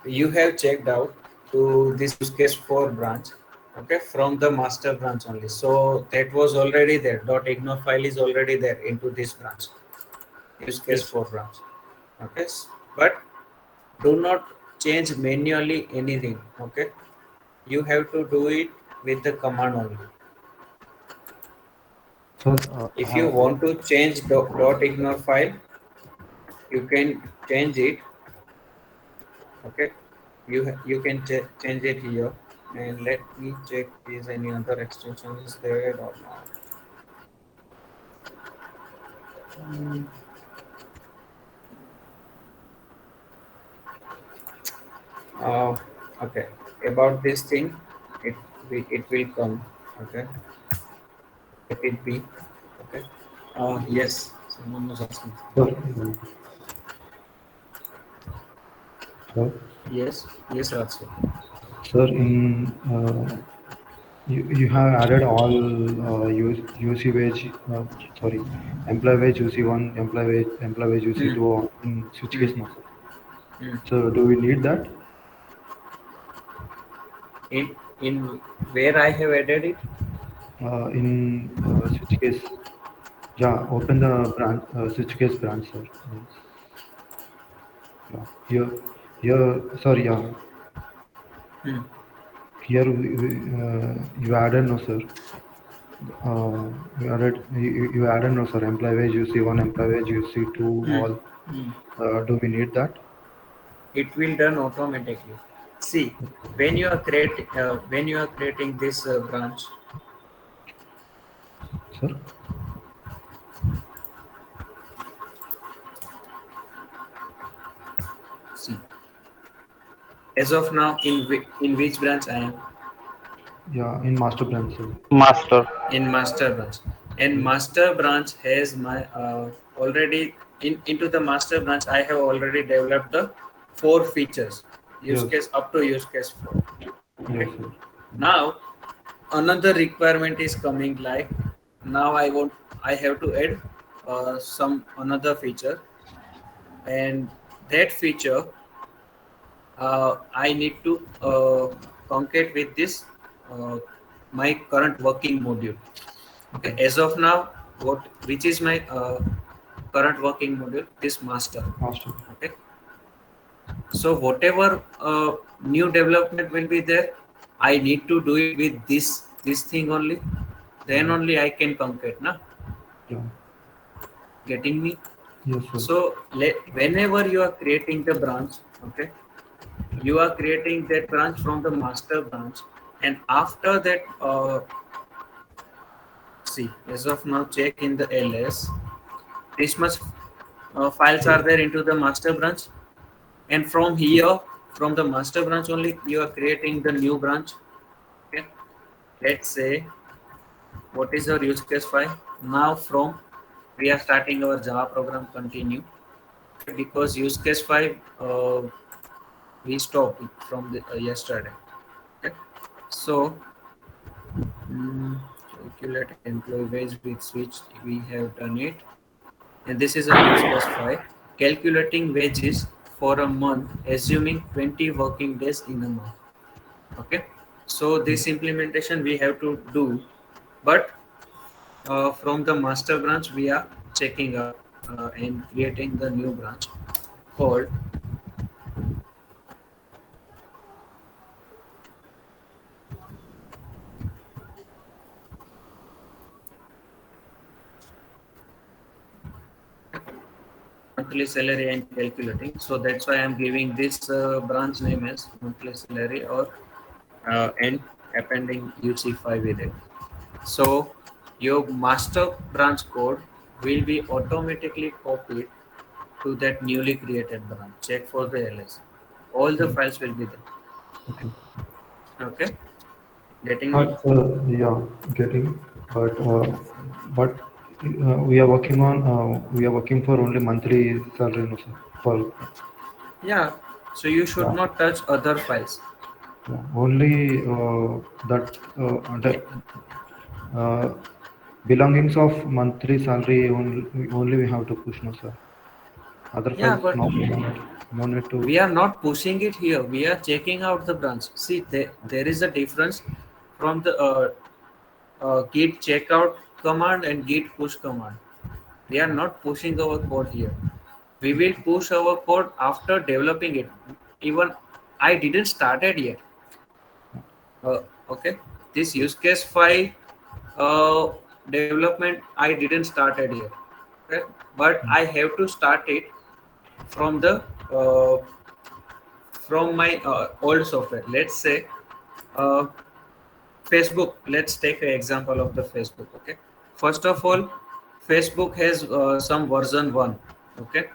you have checked out to this use case 4 branch, okay, from the master branch only. So that was already there. .ignore file is already there into this branch, use case Yes. 4 branch. Okay, but do not change manually anything. Okay, you have to do it with the command only. So If you want to change .ignore file, you can change it. Okay, you can change it here, and let me check is any other extension is there or not. Okay, about this thing, it will come. Okay, let it be. Okay. Yes, someone was asking. sir, Yes, Rajat. sir, in you have added all UC wage, sorry, employee wage UC1, employee wage UC2 in switch case now, sir. So do we need that? In where I have added it? In switch case, yeah, open the branch, switch case branch, sir. Yes. Yeah, here, sorry, yeah. Here you added no, sir. You added no, sir. Employee wage UC1, employee wage UC2, all. Do we need that? It will done automatically. See, when you are creating this branch, Sir? see, as of now, in which branch I am? Yeah, in master branch, sir. Master. In master branch, and master branch has my already into the master branch. I have already developed the 4 features. Use Yes. case up to use case 4. Yes, sir. Now another requirement is coming, like now I have to add some another feature, and that feature I need to concat with this my current working module. Okay, as of now, which is my current working module? This master. Master. Okay, so whatever new development will be there, I need to do it with this thing only. then only I can concat, na? Yeah. Getting me? Yes, sir. So whenever you are creating the branch, okay, you are creating that branch from the master branch, and after that, see, as of now, check in the ls. This much files are there into the master branch, and from here, from the master branch only, you are creating the new branch. Okay, let's say what is our use case file now. From we are starting our Java program. Continue, because use case 5 we stopped it from the, yesterday. Okay, so calculate employee wage with switch, we have done it, and this is a use case 5, calculating wages for a month assuming 20 working days in a month. Okay, so this implementation we have to do, but from the master branch we are checking out and creating the new branch called monthly salary and calculating. So that's why I'm giving this branch name as monthly salary, or and appending UC5 with it. So your master branch code will be automatically copied to that newly created branch. Check for the ls. All the files will be there. Okay. Okay, getting me? But yeah, getting. But we are working for only monthly salary, no, sir. For Yeah. So you should yeah, not touch other files. yeah. Only that under uh, belongings of monthly salary only we have to push, no, sir. Other Yeah, files, but no need to. we are not pushing it here. We are checking out the branch. See, there is a difference from the git checkout command and git push command. We are not pushing our code here. We will push our code after developing it. Even I didn't started yet. Okay, this use case file uh, development I didn't started yet. Okay, but I have to start it from the uh, from my old software. Let's say uh, Facebook. Let's take an example of the Facebook. Okay, first of all, Facebook has some version 1. Okay,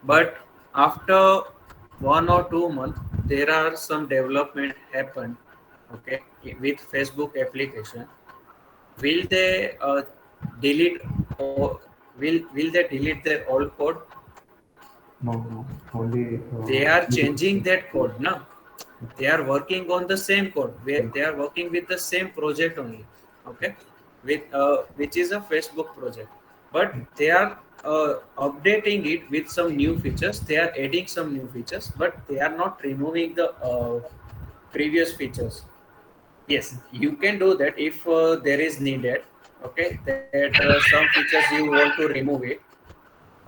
but after 1 or 2 months, there are some development happen. Okay, with Facebook application, will they delete, or will they delete their old code? No. Only They are changing that code now. They are working on the same code, where they are working with the same project only. Okay, with which is a Facebook project, but they are updating it with some new features. They are adding some new features, but they are not removing the previous features. Yes, you can do that if there is needed. Okay, that some features you want to remove it.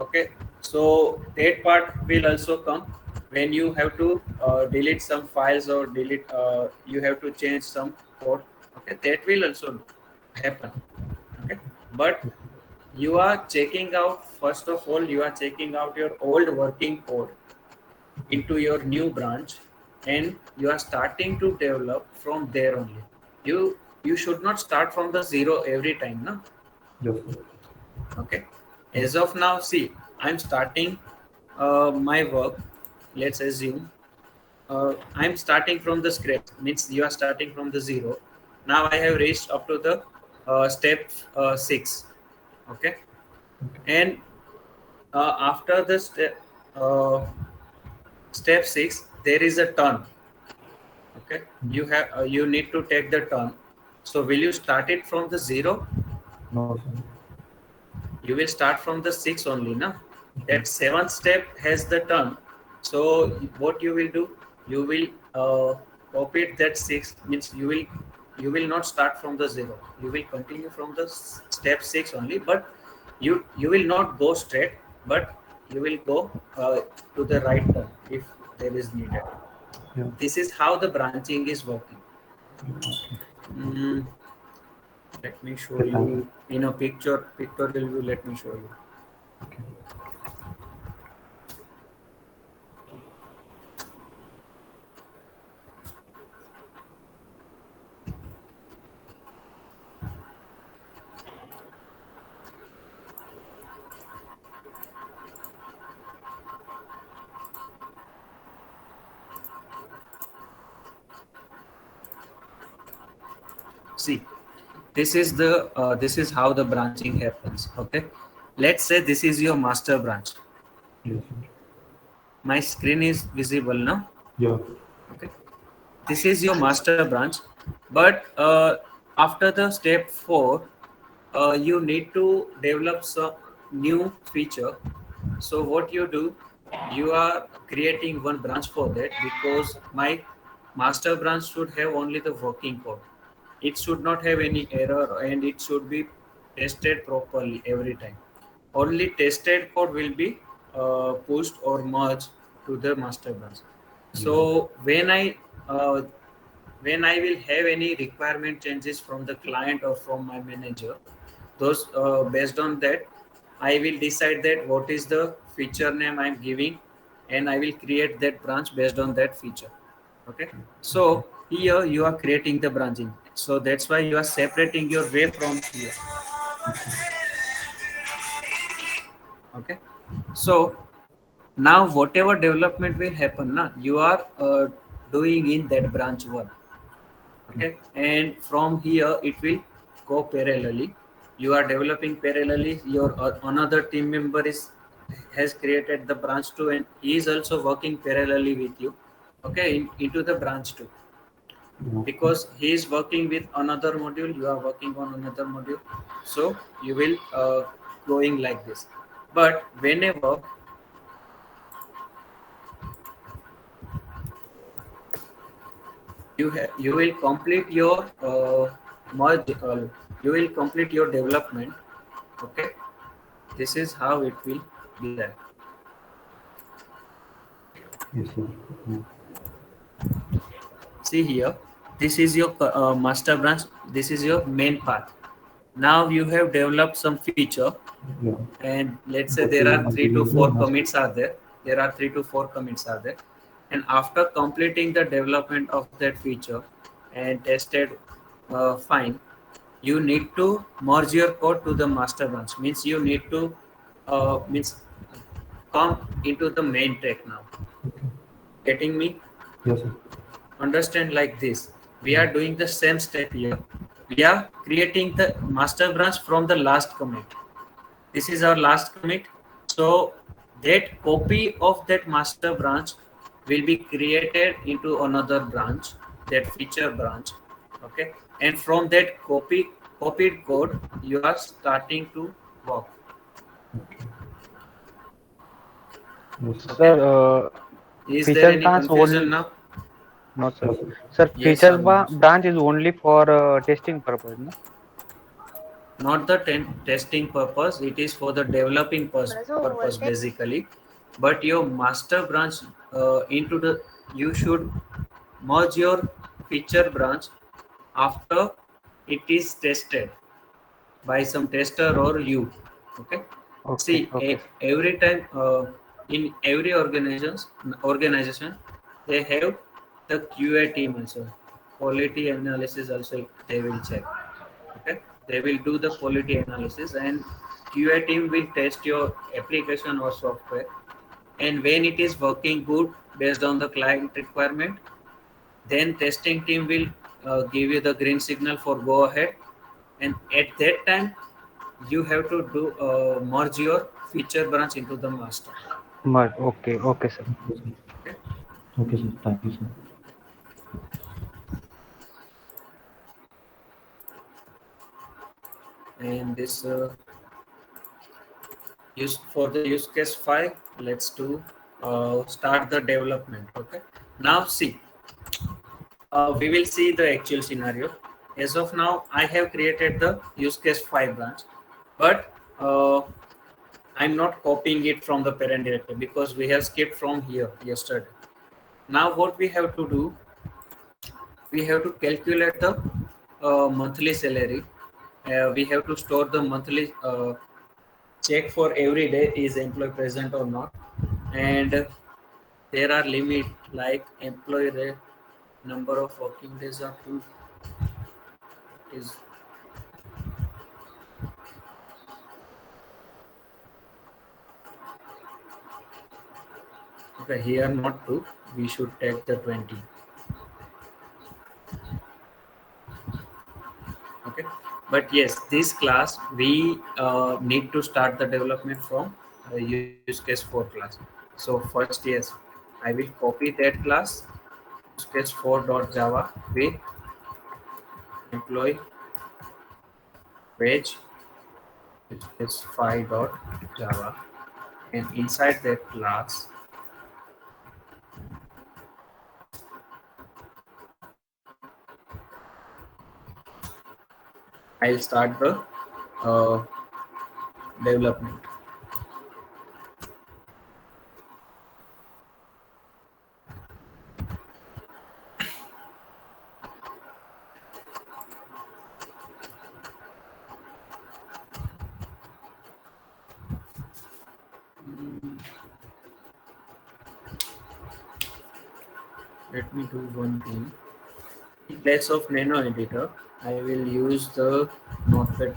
Okay, so that part will also come when you have to delete some files, or delete you have to change some code. Okay, that will also happen. Okay, but you are checking out, first of all, you are checking out your old working code into your new branch, and you are starting to develop from there only. You should not start from the zero every time, no? yes, Okay, as of now, see, I'm starting my work. Let's assume I'm starting from the scratch, means you are starting from the zero. Now I have reached up to the step 6. Okay, and after the step 6, there is a turn. Okay, you need to take the turn. So will you start it from the zero? no, sir. You will start from the 6 only, na? That 7th step has the turn. So what you will do, you will copy that 6, means you will not start from the 0. You will continue from the step 6 only, but you will not go straight, but you will go to the right turn if there is needed. Yeah. This is how the branching is working. Mm, Let me show Okay, thank you in a pictorial view. Let me show you. Okay. See, this is how the branching happens. Okay, let's say this is your master branch. Yes, sir. My screen is visible now. Yeah. Okay, this is your master branch, but after the step 4, you need to develop some new feature. So what you do, you are creating one branch for that, because my master branch should have only the working code. It should not have any error, and it should be tested properly every time. Only tested code will be pushed or merged to the master branch. So uh, when I will have any requirement changes from the client or from my manager, those based on that, I will decide that what is the feature name I'm giving, and I will create that branch based on that feature. Okay. So here you are creating the branching. So that's why you are separating your way from here. Okay. So now whatever development will happen, na, you are doing in that branch 1. Okay, and from here it will go parallelly. You are developing parallelly. Your another team member is has created the branch 2, and he is also working parallelly with you. Okay, into the branch 2, Okay. because he is working with another module, you are working on another module. So you will going like this. But whenever you will complete your merge, you will complete your development. Okay, this is how it will be there. Yes, sir. Yeah. See here, this is your master branch, this is your main path. Now you have developed some feature, Yeah. and let's say But there you are are 3 to giving the 4 master. commits are there. There are 3 to 4 commits are there, and after completing the development of that feature and tested fine, you need to merge your code to the master branch. Means you need to means come into the main track now. Okay. Getting me? Yes, sir. Understand like this. We Yeah. are doing the same step here. We are creating the master branch from the last commit. This is our last commit. So that copy of that master branch will be created into another branch, that feature branch. Okay, and from that copied code, you are starting to work. Yes, sir. Okay, Sir, is there features any branch confusion only. now? No, sir. Yes, sir. Sir, Yes or features no? branch is only for testing purpose, no? Not the testing purpose, it is for the developing purpose basically. But your master branch, into the you should merge your feature branch after it is tested by some tester or you. Okay, Okay, see, okay, sir. every time in every organization they have the QA team also, quality analysis also they will check. Okay, they will do the quality analysis, and QA team will test your application or software, and when it is working good based on the client requirement, then testing team will give you the green signal for go ahead, and at that time you have to do merge your feature branch into the master. Okay, okay, sir. Okay, sir. Okay, Okay, sir. Thank you, sir. and this use for the use case 5, let's do start the development. Okay, now see, we will see the actual scenario. As of now, I have created the use case 5 branch, but I'm not copying it from the parent directory because we have skipped from here yesterday. Now what we have to do, we have to calculate the monthly salary we have to store the monthly check for every day is employee present or not, and there are limit like employee rate, number of working days are two is okay here not two, we should take the 20. Okay, but yes, this class we need to start the development from use case 4 class. So first, yes, I will copy that class use case 4.java with employee wage use case 5.java, and inside that class I'll start the uh, development. Let me do one thing. In place of Nano editor, I will use the Notepad++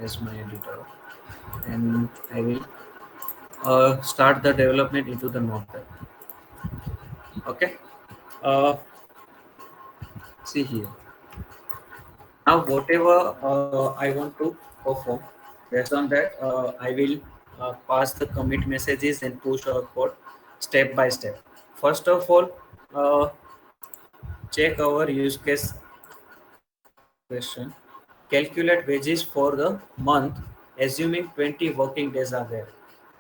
as my editor, and I will start the development into the Notepad. Okay. Uh, See here. Now, whatever I want to perform, based on that, I will pass the commit messages and push our code step by step. First of all, check our use case question. Calculate wages for the month, assuming 20 working days are there.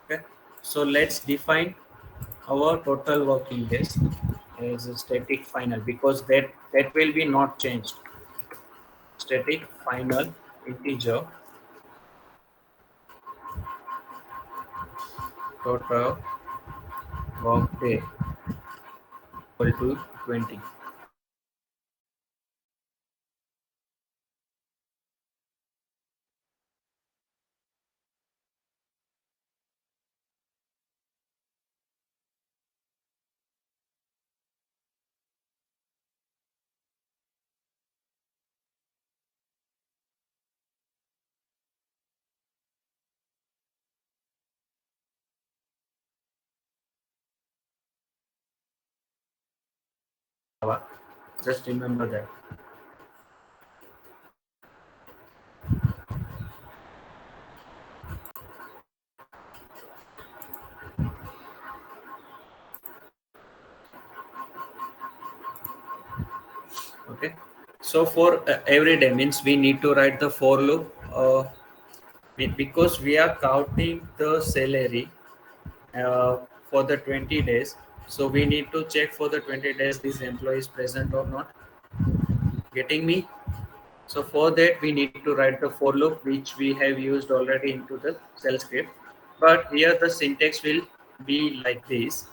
Okay. So let's define our total working days as a static final, because that will be not changed. Static final integer total work day equal to 20. Just remember that. Okay. So for every day means we need to write the for loop because we are counting the salary for the 20 days. So we need to check for the 20 days this employee is present or not. Getting me? So for that we need to write the for loop which we have used already into the shell script. But here the syntax will be like this.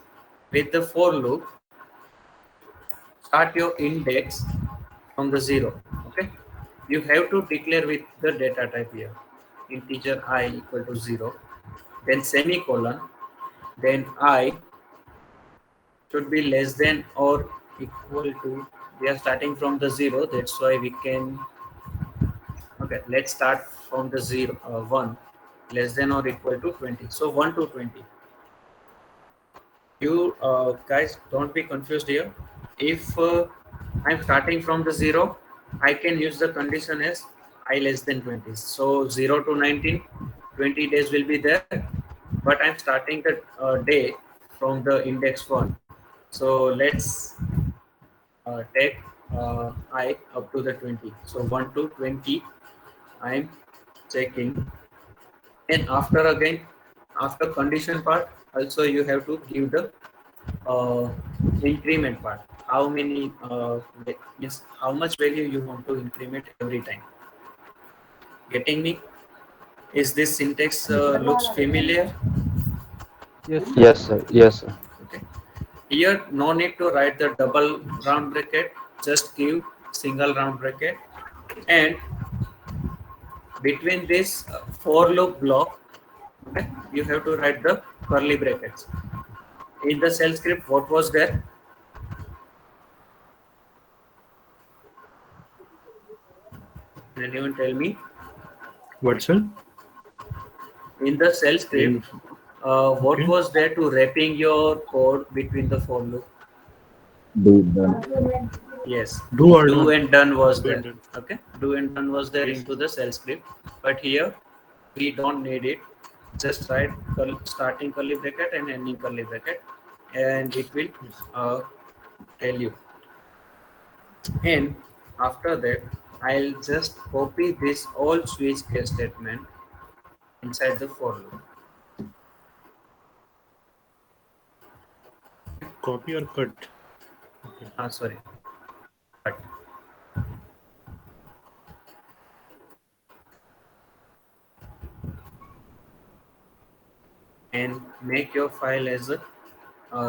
With the for loop, start your index from the 0. Okay. You have to declare with the data type here. Integer I equal to 0. Then semicolon. Then I should be less than or equal to, we are starting from the 0, that's why we can, okay, let's start from the 1 less than or equal to 20. So 1 to 20. You guys don't be confused here. If I'm starting from the 0, I can use the condition as I less than 20. So 0 to 19, 20 days will be there, but I'm starting the day from the index 1. So let's take I up to the 20. So 1 to 20, I'm checking. And after again, after condition part, also you have to give the uh, increment part. How many means how much value you want to increment every time. Getting me? Is this syntax looks familiar? Yes. Yes, sir. Yes, sir. Okay. Here, no need to write the double round bracket. Just give single round bracket, and between this for loop block, okay, you have to write the curly brackets. In the shell script, what was there? Can anyone tell me? What, sir? In the shell script, what Okay. was there to wrapping your code between the for loop? Do done. Yes, Do or do done? and done was Do and there. done. Okay, do and done was there Yes. into the shell script, but here we don't need it. Just write starting curly bracket and ending curly bracket, and it will Yes. tell you. And after that, I'll just copy this all switch case statement inside the for loop. Copy or cut? Okay. Sorry, cut. And make your file as a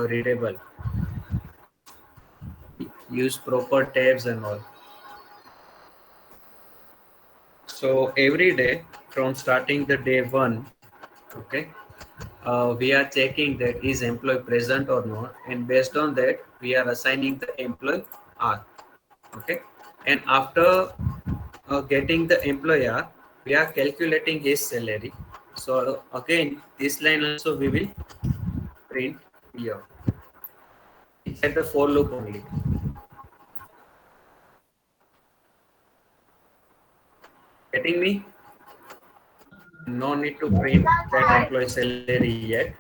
readable. Use proper tabs and all. So every day from starting the day one, okay, we are checking that is employee present or not, and based on that we are assigning the employee R. Okay, and after getting the employer, we are calculating his salary. So again, this line also we will print here inside the for loop only. Getting me? No need to print that employee salary yet.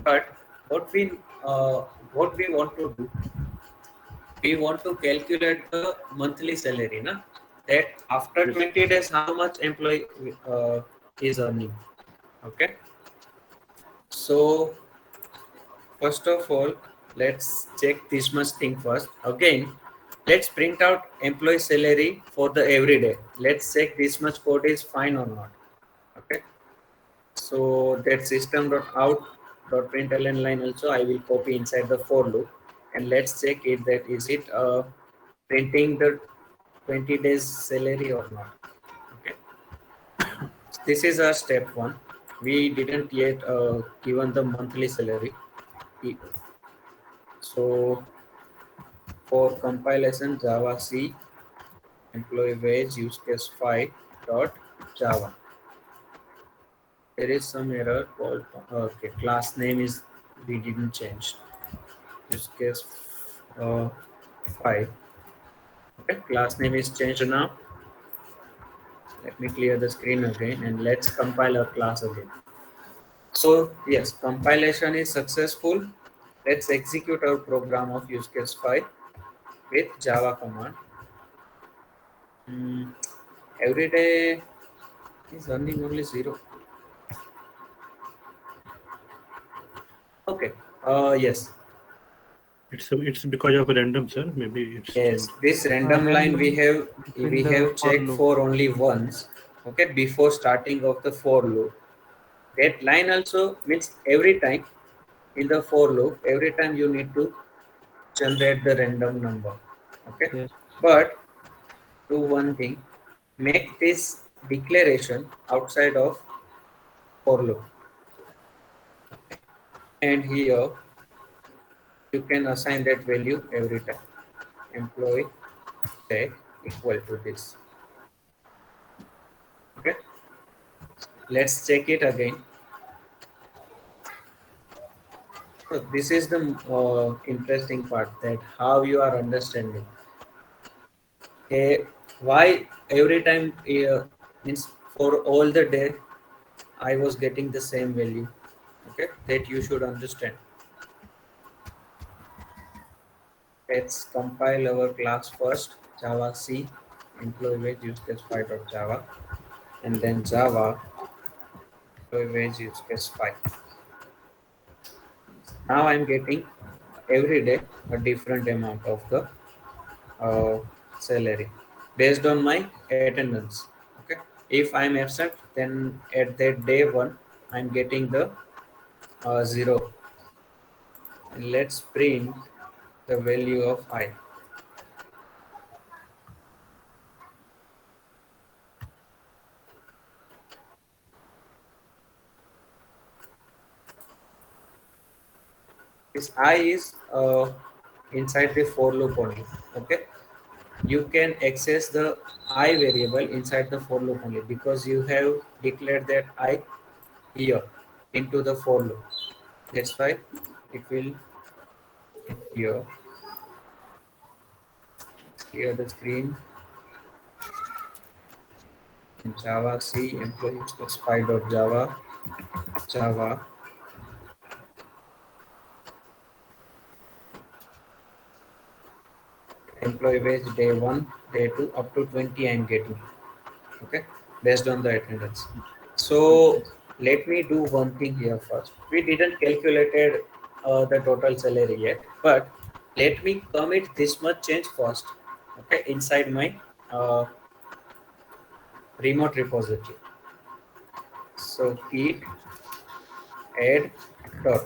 But what we uh, what we want to do, we want to calculate the monthly salary, na? That after Yes. 20 days, how much employee is earning. Okay. So first of all, let's check this much thing first. Again, let's print out employee salary for the everyday. Let's check this much code is fine or not. Okay. So that system.out.println line also I will copy inside the for loop, and let's check it that is it printing the 20 days salary or not. Okay, this is our step one. We didn't yet given the monthly salary. So for compilation, Java C employee wage use case 5 dot Java. There is some error called okay, class name is we didn't change. Use case 5. Okay, class name is changed now. Let me clear the screen again and let's compile our class again. So yes, compilation is successful. Let's execute our program of use case 5 with Java command. Every day is earning only 0. Okay. Yes. It's because of random, sir. Maybe it's Yes. This random line we have between the for checked loop. for only once. Okay, before starting of the for loop. That line also means every time in the for loop, every time you need to generate the random number. Okay, Yes. but do one thing, make this declaration outside of for loop, and here you can assign that value every time. Employee tag equal to this. Okay, let's check it again. So this is the interesting part, that how you are understanding. Why every time means for all the day I was getting the same value. Okay, that you should understand. Let's compile our class first. Java C employee wage use case 5 dot Java, and then Java employee wage use case 5. Now I'm getting every day a different amount of the salary based on my attendance. Okay, if I'm absent, then at that day one I'm getting the 0. And let's print the value of I. This I is inside the for loop only. Okay, you can access the I variable inside the for loop only because you have declared that I here into the for loop. That's why it will here. Clear the screen. In Java C employee specify.java Java employee wage day 1, day 2 up to 20 I am getting. Okay, based on the attendance. So let me do one thing here first. We didn't calculated the total salary yet, but let me commit this much change first. Okay, inside my uh, remote repository. So git add dot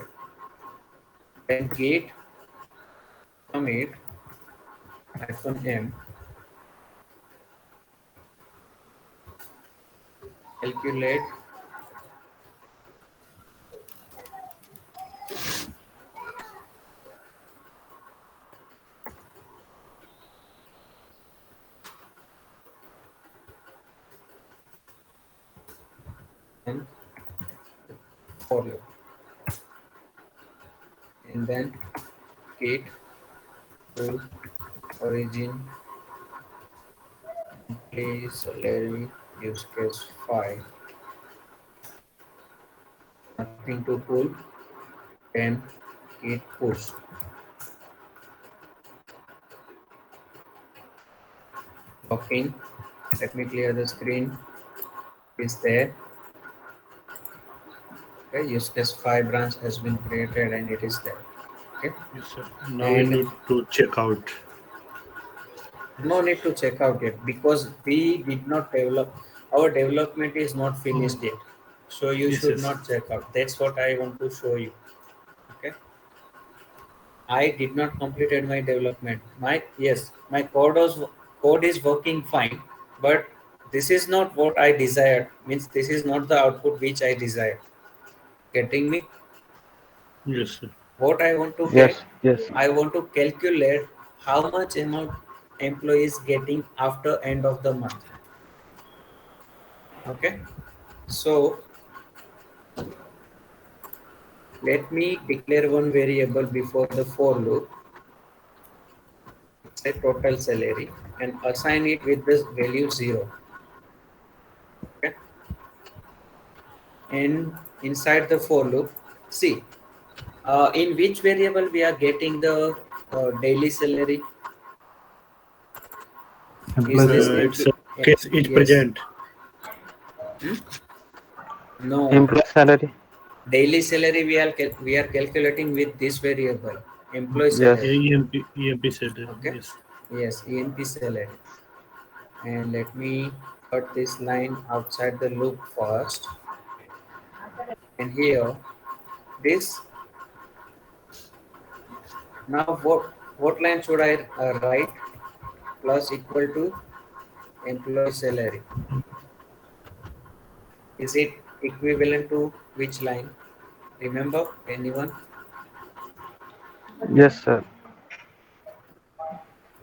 and git commit -m calculate and for you, and then git full origin employee salary use case file. Nothing to pull, then git push. Login. Let me clear the screen. Is there? Okay, use case 5 branch has been created and it is there. Okay. Yes, sir. Now we And need to check out. no need to check out yet because we did not develop. Our development is not finished yet. So you Yes, should yes. not check out. That's what I want to show you. Okay. I did not completed my development. My code is working fine, but this is not what I desired. Means this is not the output which I desired. Getting me? Yes, sir. What I want to Yes, get, yes. I want to calculate how much amount employee is getting after end of the month. Okay, so let me declare one variable before the for loop, say total salary, and assign it with this value 0. Okay, and inside the for loop, see in which variable we are getting the daily salary. Is this Employee It's case it yes? present. No, Employee salary. daily salary we are calculating with this variable employee Yes. salary. EMP said. Okay, Yes. yes, EMP salary. And let me cut this line outside the loop first. And here this, now what line should I write? Plus equal to employee salary. Is it equivalent to which line? Remember anyone? Yes, sir.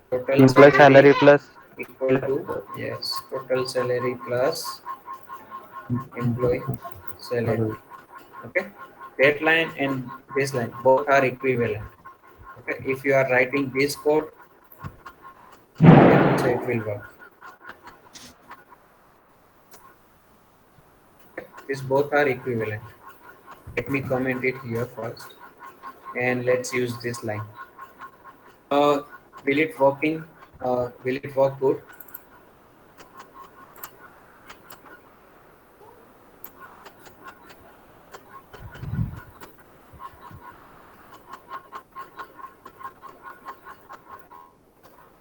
Total Employee salary salary plus. equal to, yes, total salary plus employee salary. Okay, that line and this line both are equivalent. Okay, if you are writing this code, then also it will work. Okay, these both are equivalent. Let me comment it here first, and let's use this line. Will it working? Will it work good?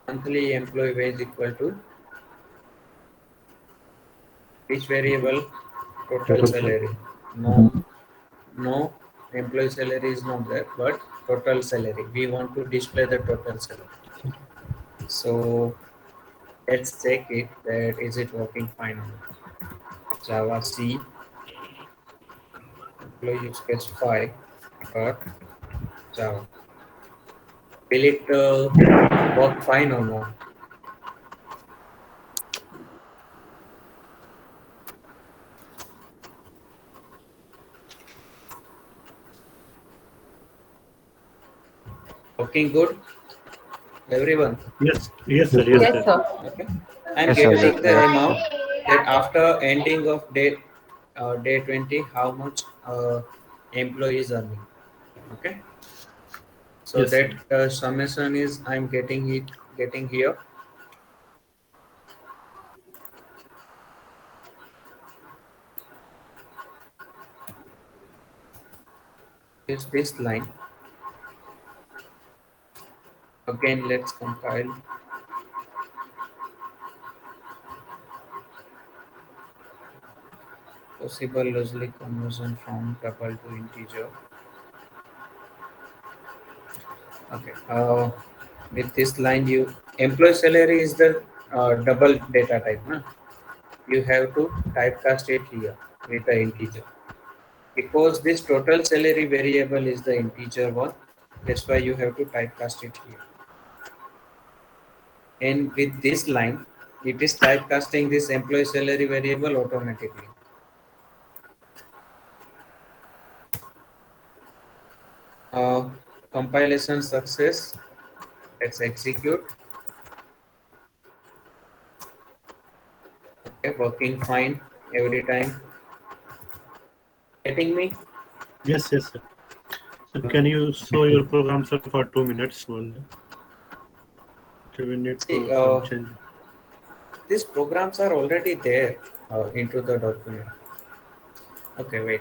Monthly employee wage equal to which variable? Total salary. No, no, employee salary is not there, but total salary. We want to display the total salary. So let's check it that is it working fine or not. Java C employee specify dot Java. Will it work fine or not? Working good, everyone. Yes, yes, sir. Yes, Yes, sir. Yes, sir. sir. Okay. I'm Yes, sir. Yes, getting the sir. amount that after ending of day 20, how much employee is earning. Okay. So Yes, that sir. summation is I'm getting here. Is this line. Again, let's compile. Possible logic conversion from double to integer. Okay. With this line, you employee salary is the double data type. Na? You have to typecast it here with the integer because this total salary variable is the integer one. That's why you have to typecast it here. And with this line, it is typecasting this employee salary variable automatically. Uh, Compilation success. Let's execute. Okay, working fine every time. Getting me? Yes, yes, sir. So can you show your program, sir, for 2 minutes only? So we need See, to some change. these programs are already there into the document. Okay, wait.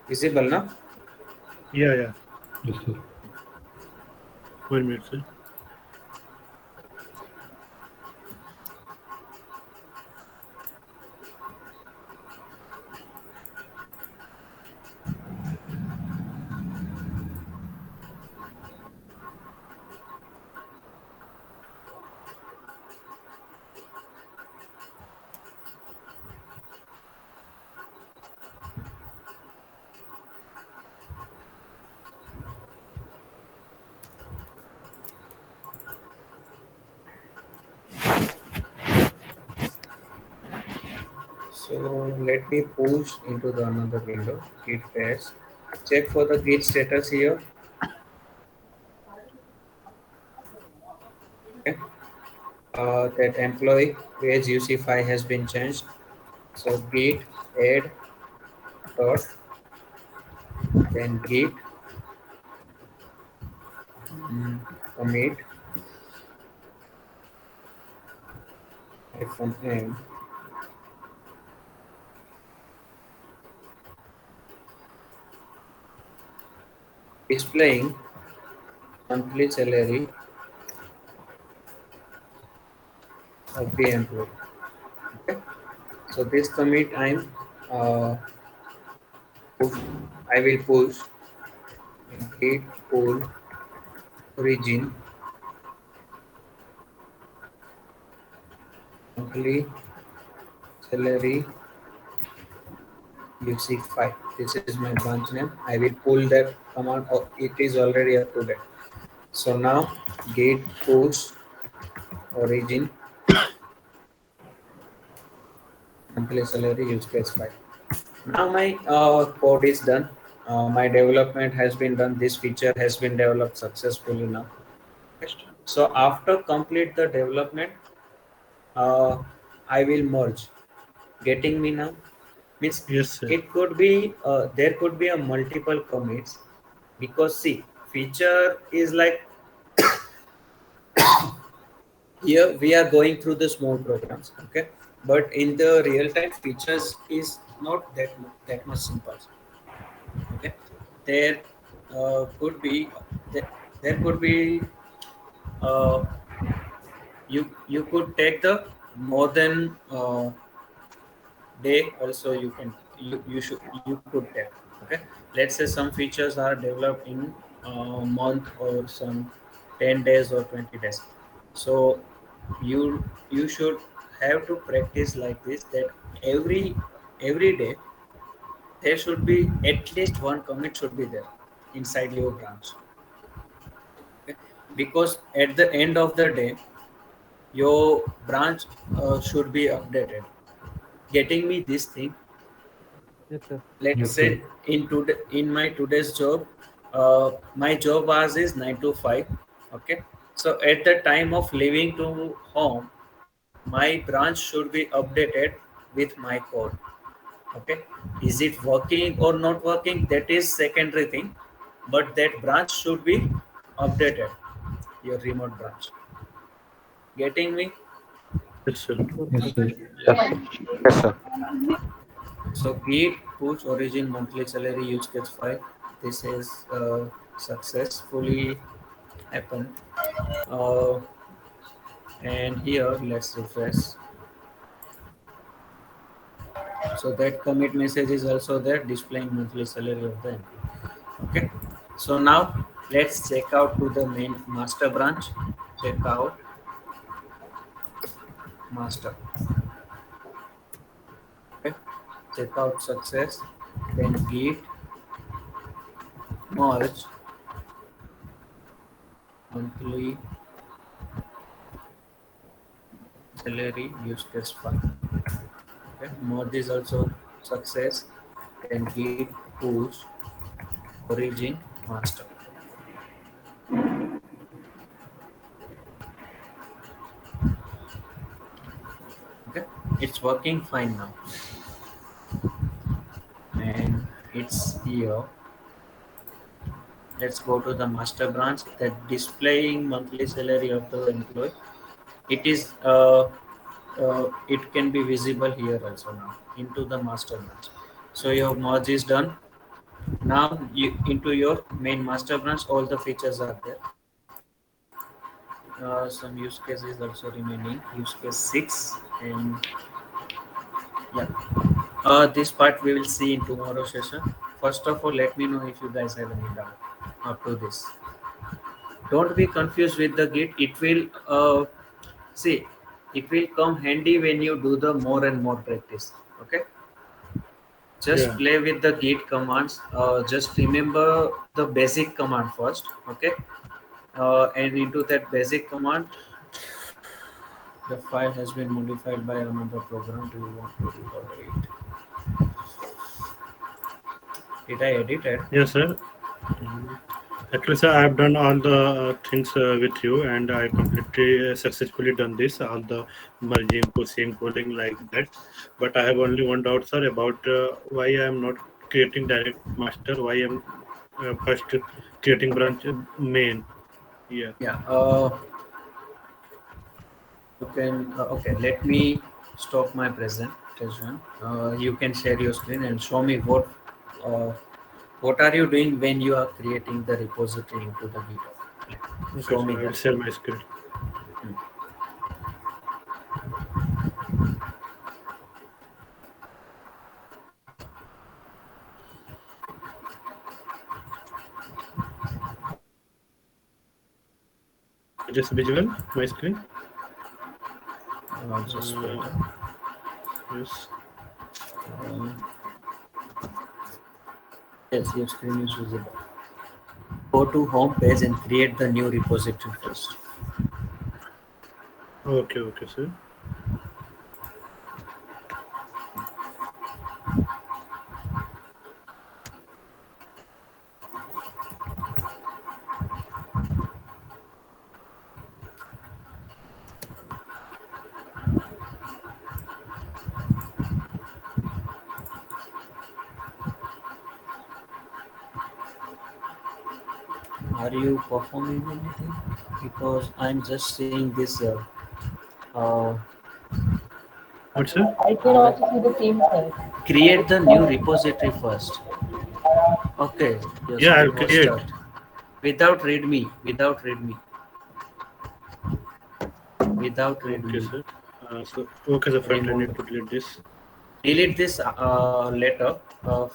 Visible now? Yeah, yeah. Yes, sir. 1 minute, sir. So let me push into the another window. Git patch. Check for the git status here. Okay. That employee page UC5 has been changed. So git add dot then git commit hyphen m displaying monthly salary of the employee. Okay. So this commit uh, push, I will push git pull origin monthly salary UC5. This is my branch name. I will pull that command. Oh, it is already up to date. So now git push origin monthly salary use case 5. Now my code is done. My development has been done. This feature has been developed successfully now. So after complete the development, uh, I will merge. Getting me now? Means Yes, sir. it could be there could be a multiple commits because see feature is like here we are going through the small programs, okay, but in the real time features is not that much simple. Okay, there could be there, there could be uh, you could take the more than day also you could take. Okay, let's say some features are developed in a month or some 10 days or 20 days. So you should have to practice like this that every day there should be at least one commit should be there inside your branch. Okay? Because at the end of the day, your branch should be updated. Getting me this thing. Yes, sir. Let's Yes, say sir. in my today's job, my job hours is 9 to 5. Okay, so at the time of leaving to home, my branch should be updated with my code. Okay, is it working or not working? That is secondary thing, but that branch should be updated. Your remote branch. Getting me? Yes, sir. Yes, sir. Yes, yes, sir. So git push origin monthly salary use case file. This is successfully happened. Uh, and here let's refresh. So that commit message is also there displaying monthly salary of the employee. Okay. So now let's check out to the main master branch. Check out master. Okay. Check out success. Then git merge monthly salary use case file. Okay. Merge is also success. Then git push origin master. Okay, it's working fine now, and it's here. Let's go to the master branch that displaying monthly salary of the employee. It is it can be visible here also now into the master branch. So your merge is done. Now you into your main master branch, all the features are there. Some use cases also remaining. Use case 6 and yeah. This part we will see in tomorrow session. First of all, let me know if you guys have any doubt up to this. Don't be confused with the git. It will see. It will come handy when you do the more and more practice. Okay. Just Yeah. play with the git commands. Just remember the basic command first. Okay. And into that basic command, the file has been modified by another program. Do you want to recover it? Did I edit it? Yes, sir. Actually, sir, I have done all the things with you, and I completely successfully done this, all the merging, pushing, pulling like that. But I have only one doubt, sir, about why I am not creating direct master. Why I am first creating branch main. Yeah. Yeah. You can. Okay. Let me stop my presentation. You can share your screen and show me uh, what are you doing when you are creating the repository into the GitHub. Okay, Show sir. me I will that. share my screen. Just visual my screen. Just wait. Yes. Um, yes, your screen is visible. Go to home page and create the new repository first. Okay, okay, sir. Are you performing anything? Because I'm just seeing this. What, sir? I can also see the same thing. Create the new repository first. Okay, your Yeah, I'll screen was create. start. Without readme. Without readme. Without Okay, readme. sir. Okay, sir. First, I Remove need to delete this. delete this later.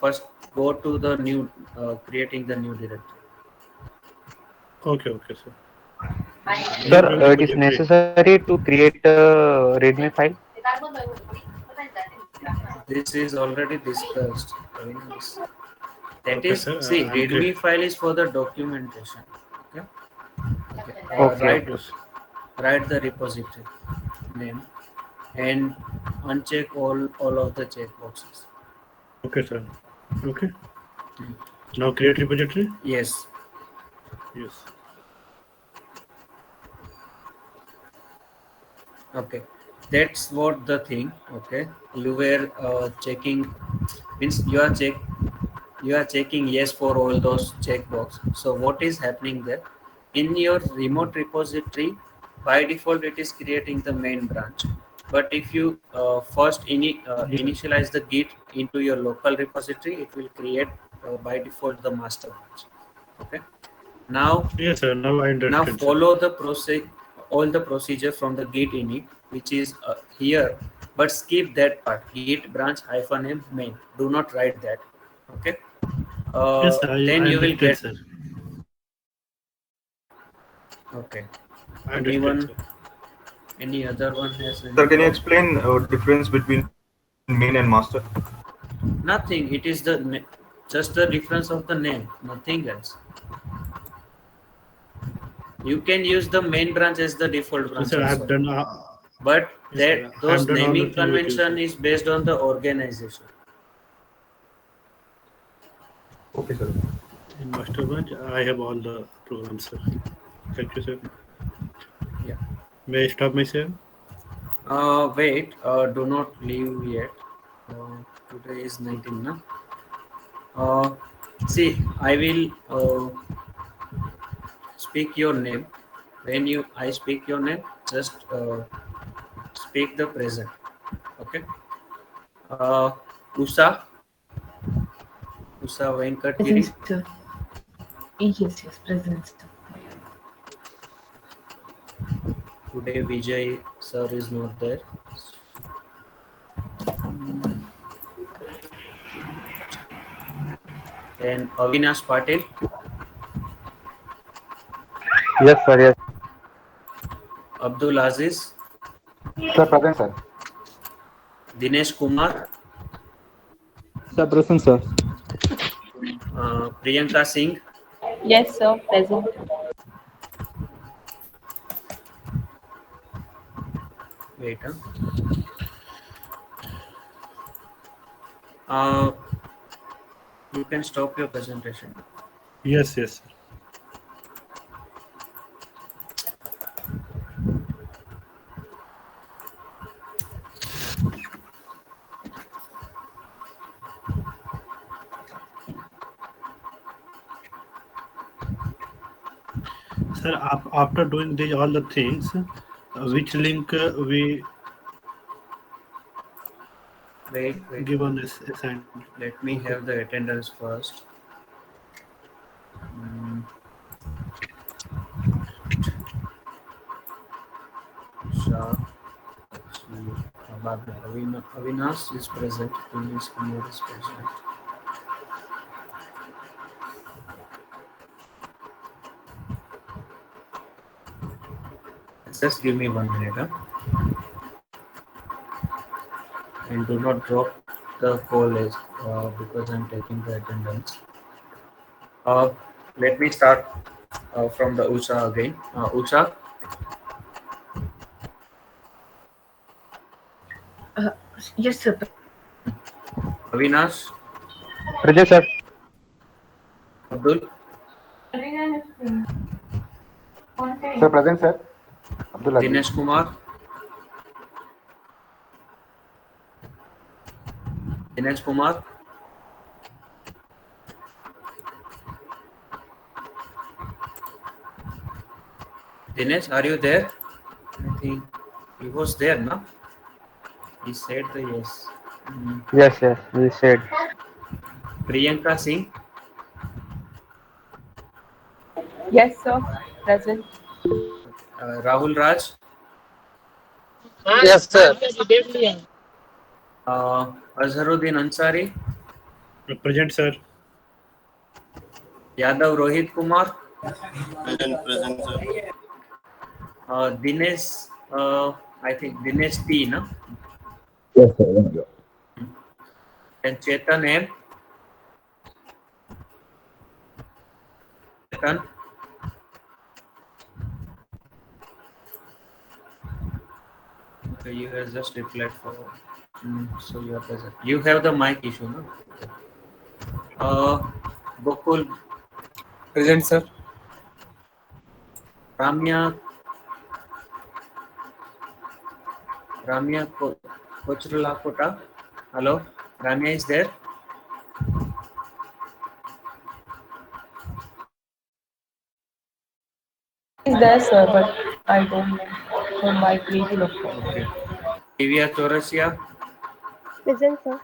First, go to the new, creating the new directory. Okay, okay, sir. Sir, it is necessary to create a README file. This is already discussed. Avinash. That Okay, is, sir. see, I'm README great. file is for the documentation. Okay. Okay. Okay. Write the repository name and uncheck all of the checkboxes. Okay, sir. Okay. Now create repository. Yes. Yes. Okay. That's what the thing. Okay. You were checking, means you are checking yes for all those checkbox. So what is happening there? In your remote repository, by default it is creating the main branch. But if you first Yeah. initialize the Git into your local repository, it will create by default the master branch. Okay. Now Yes, sir. Now I now understand, sir. follow the process, all the procedure from the Git init, which is here, but skip that part. Git branch hyphen m main. Do not write that. Okay. Yes, I Then you will understand, get. sir. Okay. I understand, Anyone? sir. Any other one has any Sir, can you doubt? explain difference between main and master? Nothing. It is the just the difference of the name. Nothing else. You can use the main branch as the default So, branch sir, I've also, done. but Yes, that sir. I've those done all the naming thing with you, convention sir. is based on the organization. Okay, sir. In master branch, I have all the programs, sir. Thank you, sir. Yeah. May I stop my sir? Wait. Do not leave yet. Today is 19, na? See, I will speak your name. When I speak your name, just speak the present. Okay. Uh, Usha, Usha Venkat Giri. Present, sir. Yes, yes, present, sir. Today Vijay sir is not there. Then Avinash Patil, Yes, sir. Yes. Abdul Aziz, Sir, present, sir. Dinesh Kumar, Sir, present, sir. Priyanka Singh, Yes, sir. Present. wait, uh, you can stop your presentation. Yes, yes, sir. Sir, after doing all the things, which link we Wait. given is assigned? Let me Okay. have the attendance first. Shah, Avinash is present. Dinesh Kumar is present. Just give me 1 minute, and do not drop the call because I'm taking the attendance. Uh, Let me start from the Usha again. Usha, Yes, sir. Avinash, Present, sir. Abdul, Sir, present, sir. Abdul Aziz. Dinesh Kumar, Dinesh Kumar, Dinesh, are you there? I think he was there, no? He said the yes. Yes, yes. We said. Priyanka Singh, Yes, sir. Present. Rahul Raj, Yes, sir. Azharuddin Ansari, Present, sir. Yadav Rohit Kumar, Present, sir. Dinesh, I think Dinesh T, no? Yes, sir. And Chetan M, Chetan. Okay, you have just replied for. So you are present. You have the mic issue, no? Gokul. Present, sir. Ramya Kochrulakota. Hello, Ramya is there? Is there, sir, but I don't know. So my creative of Okay. Divya Chaurasia. Present, sir.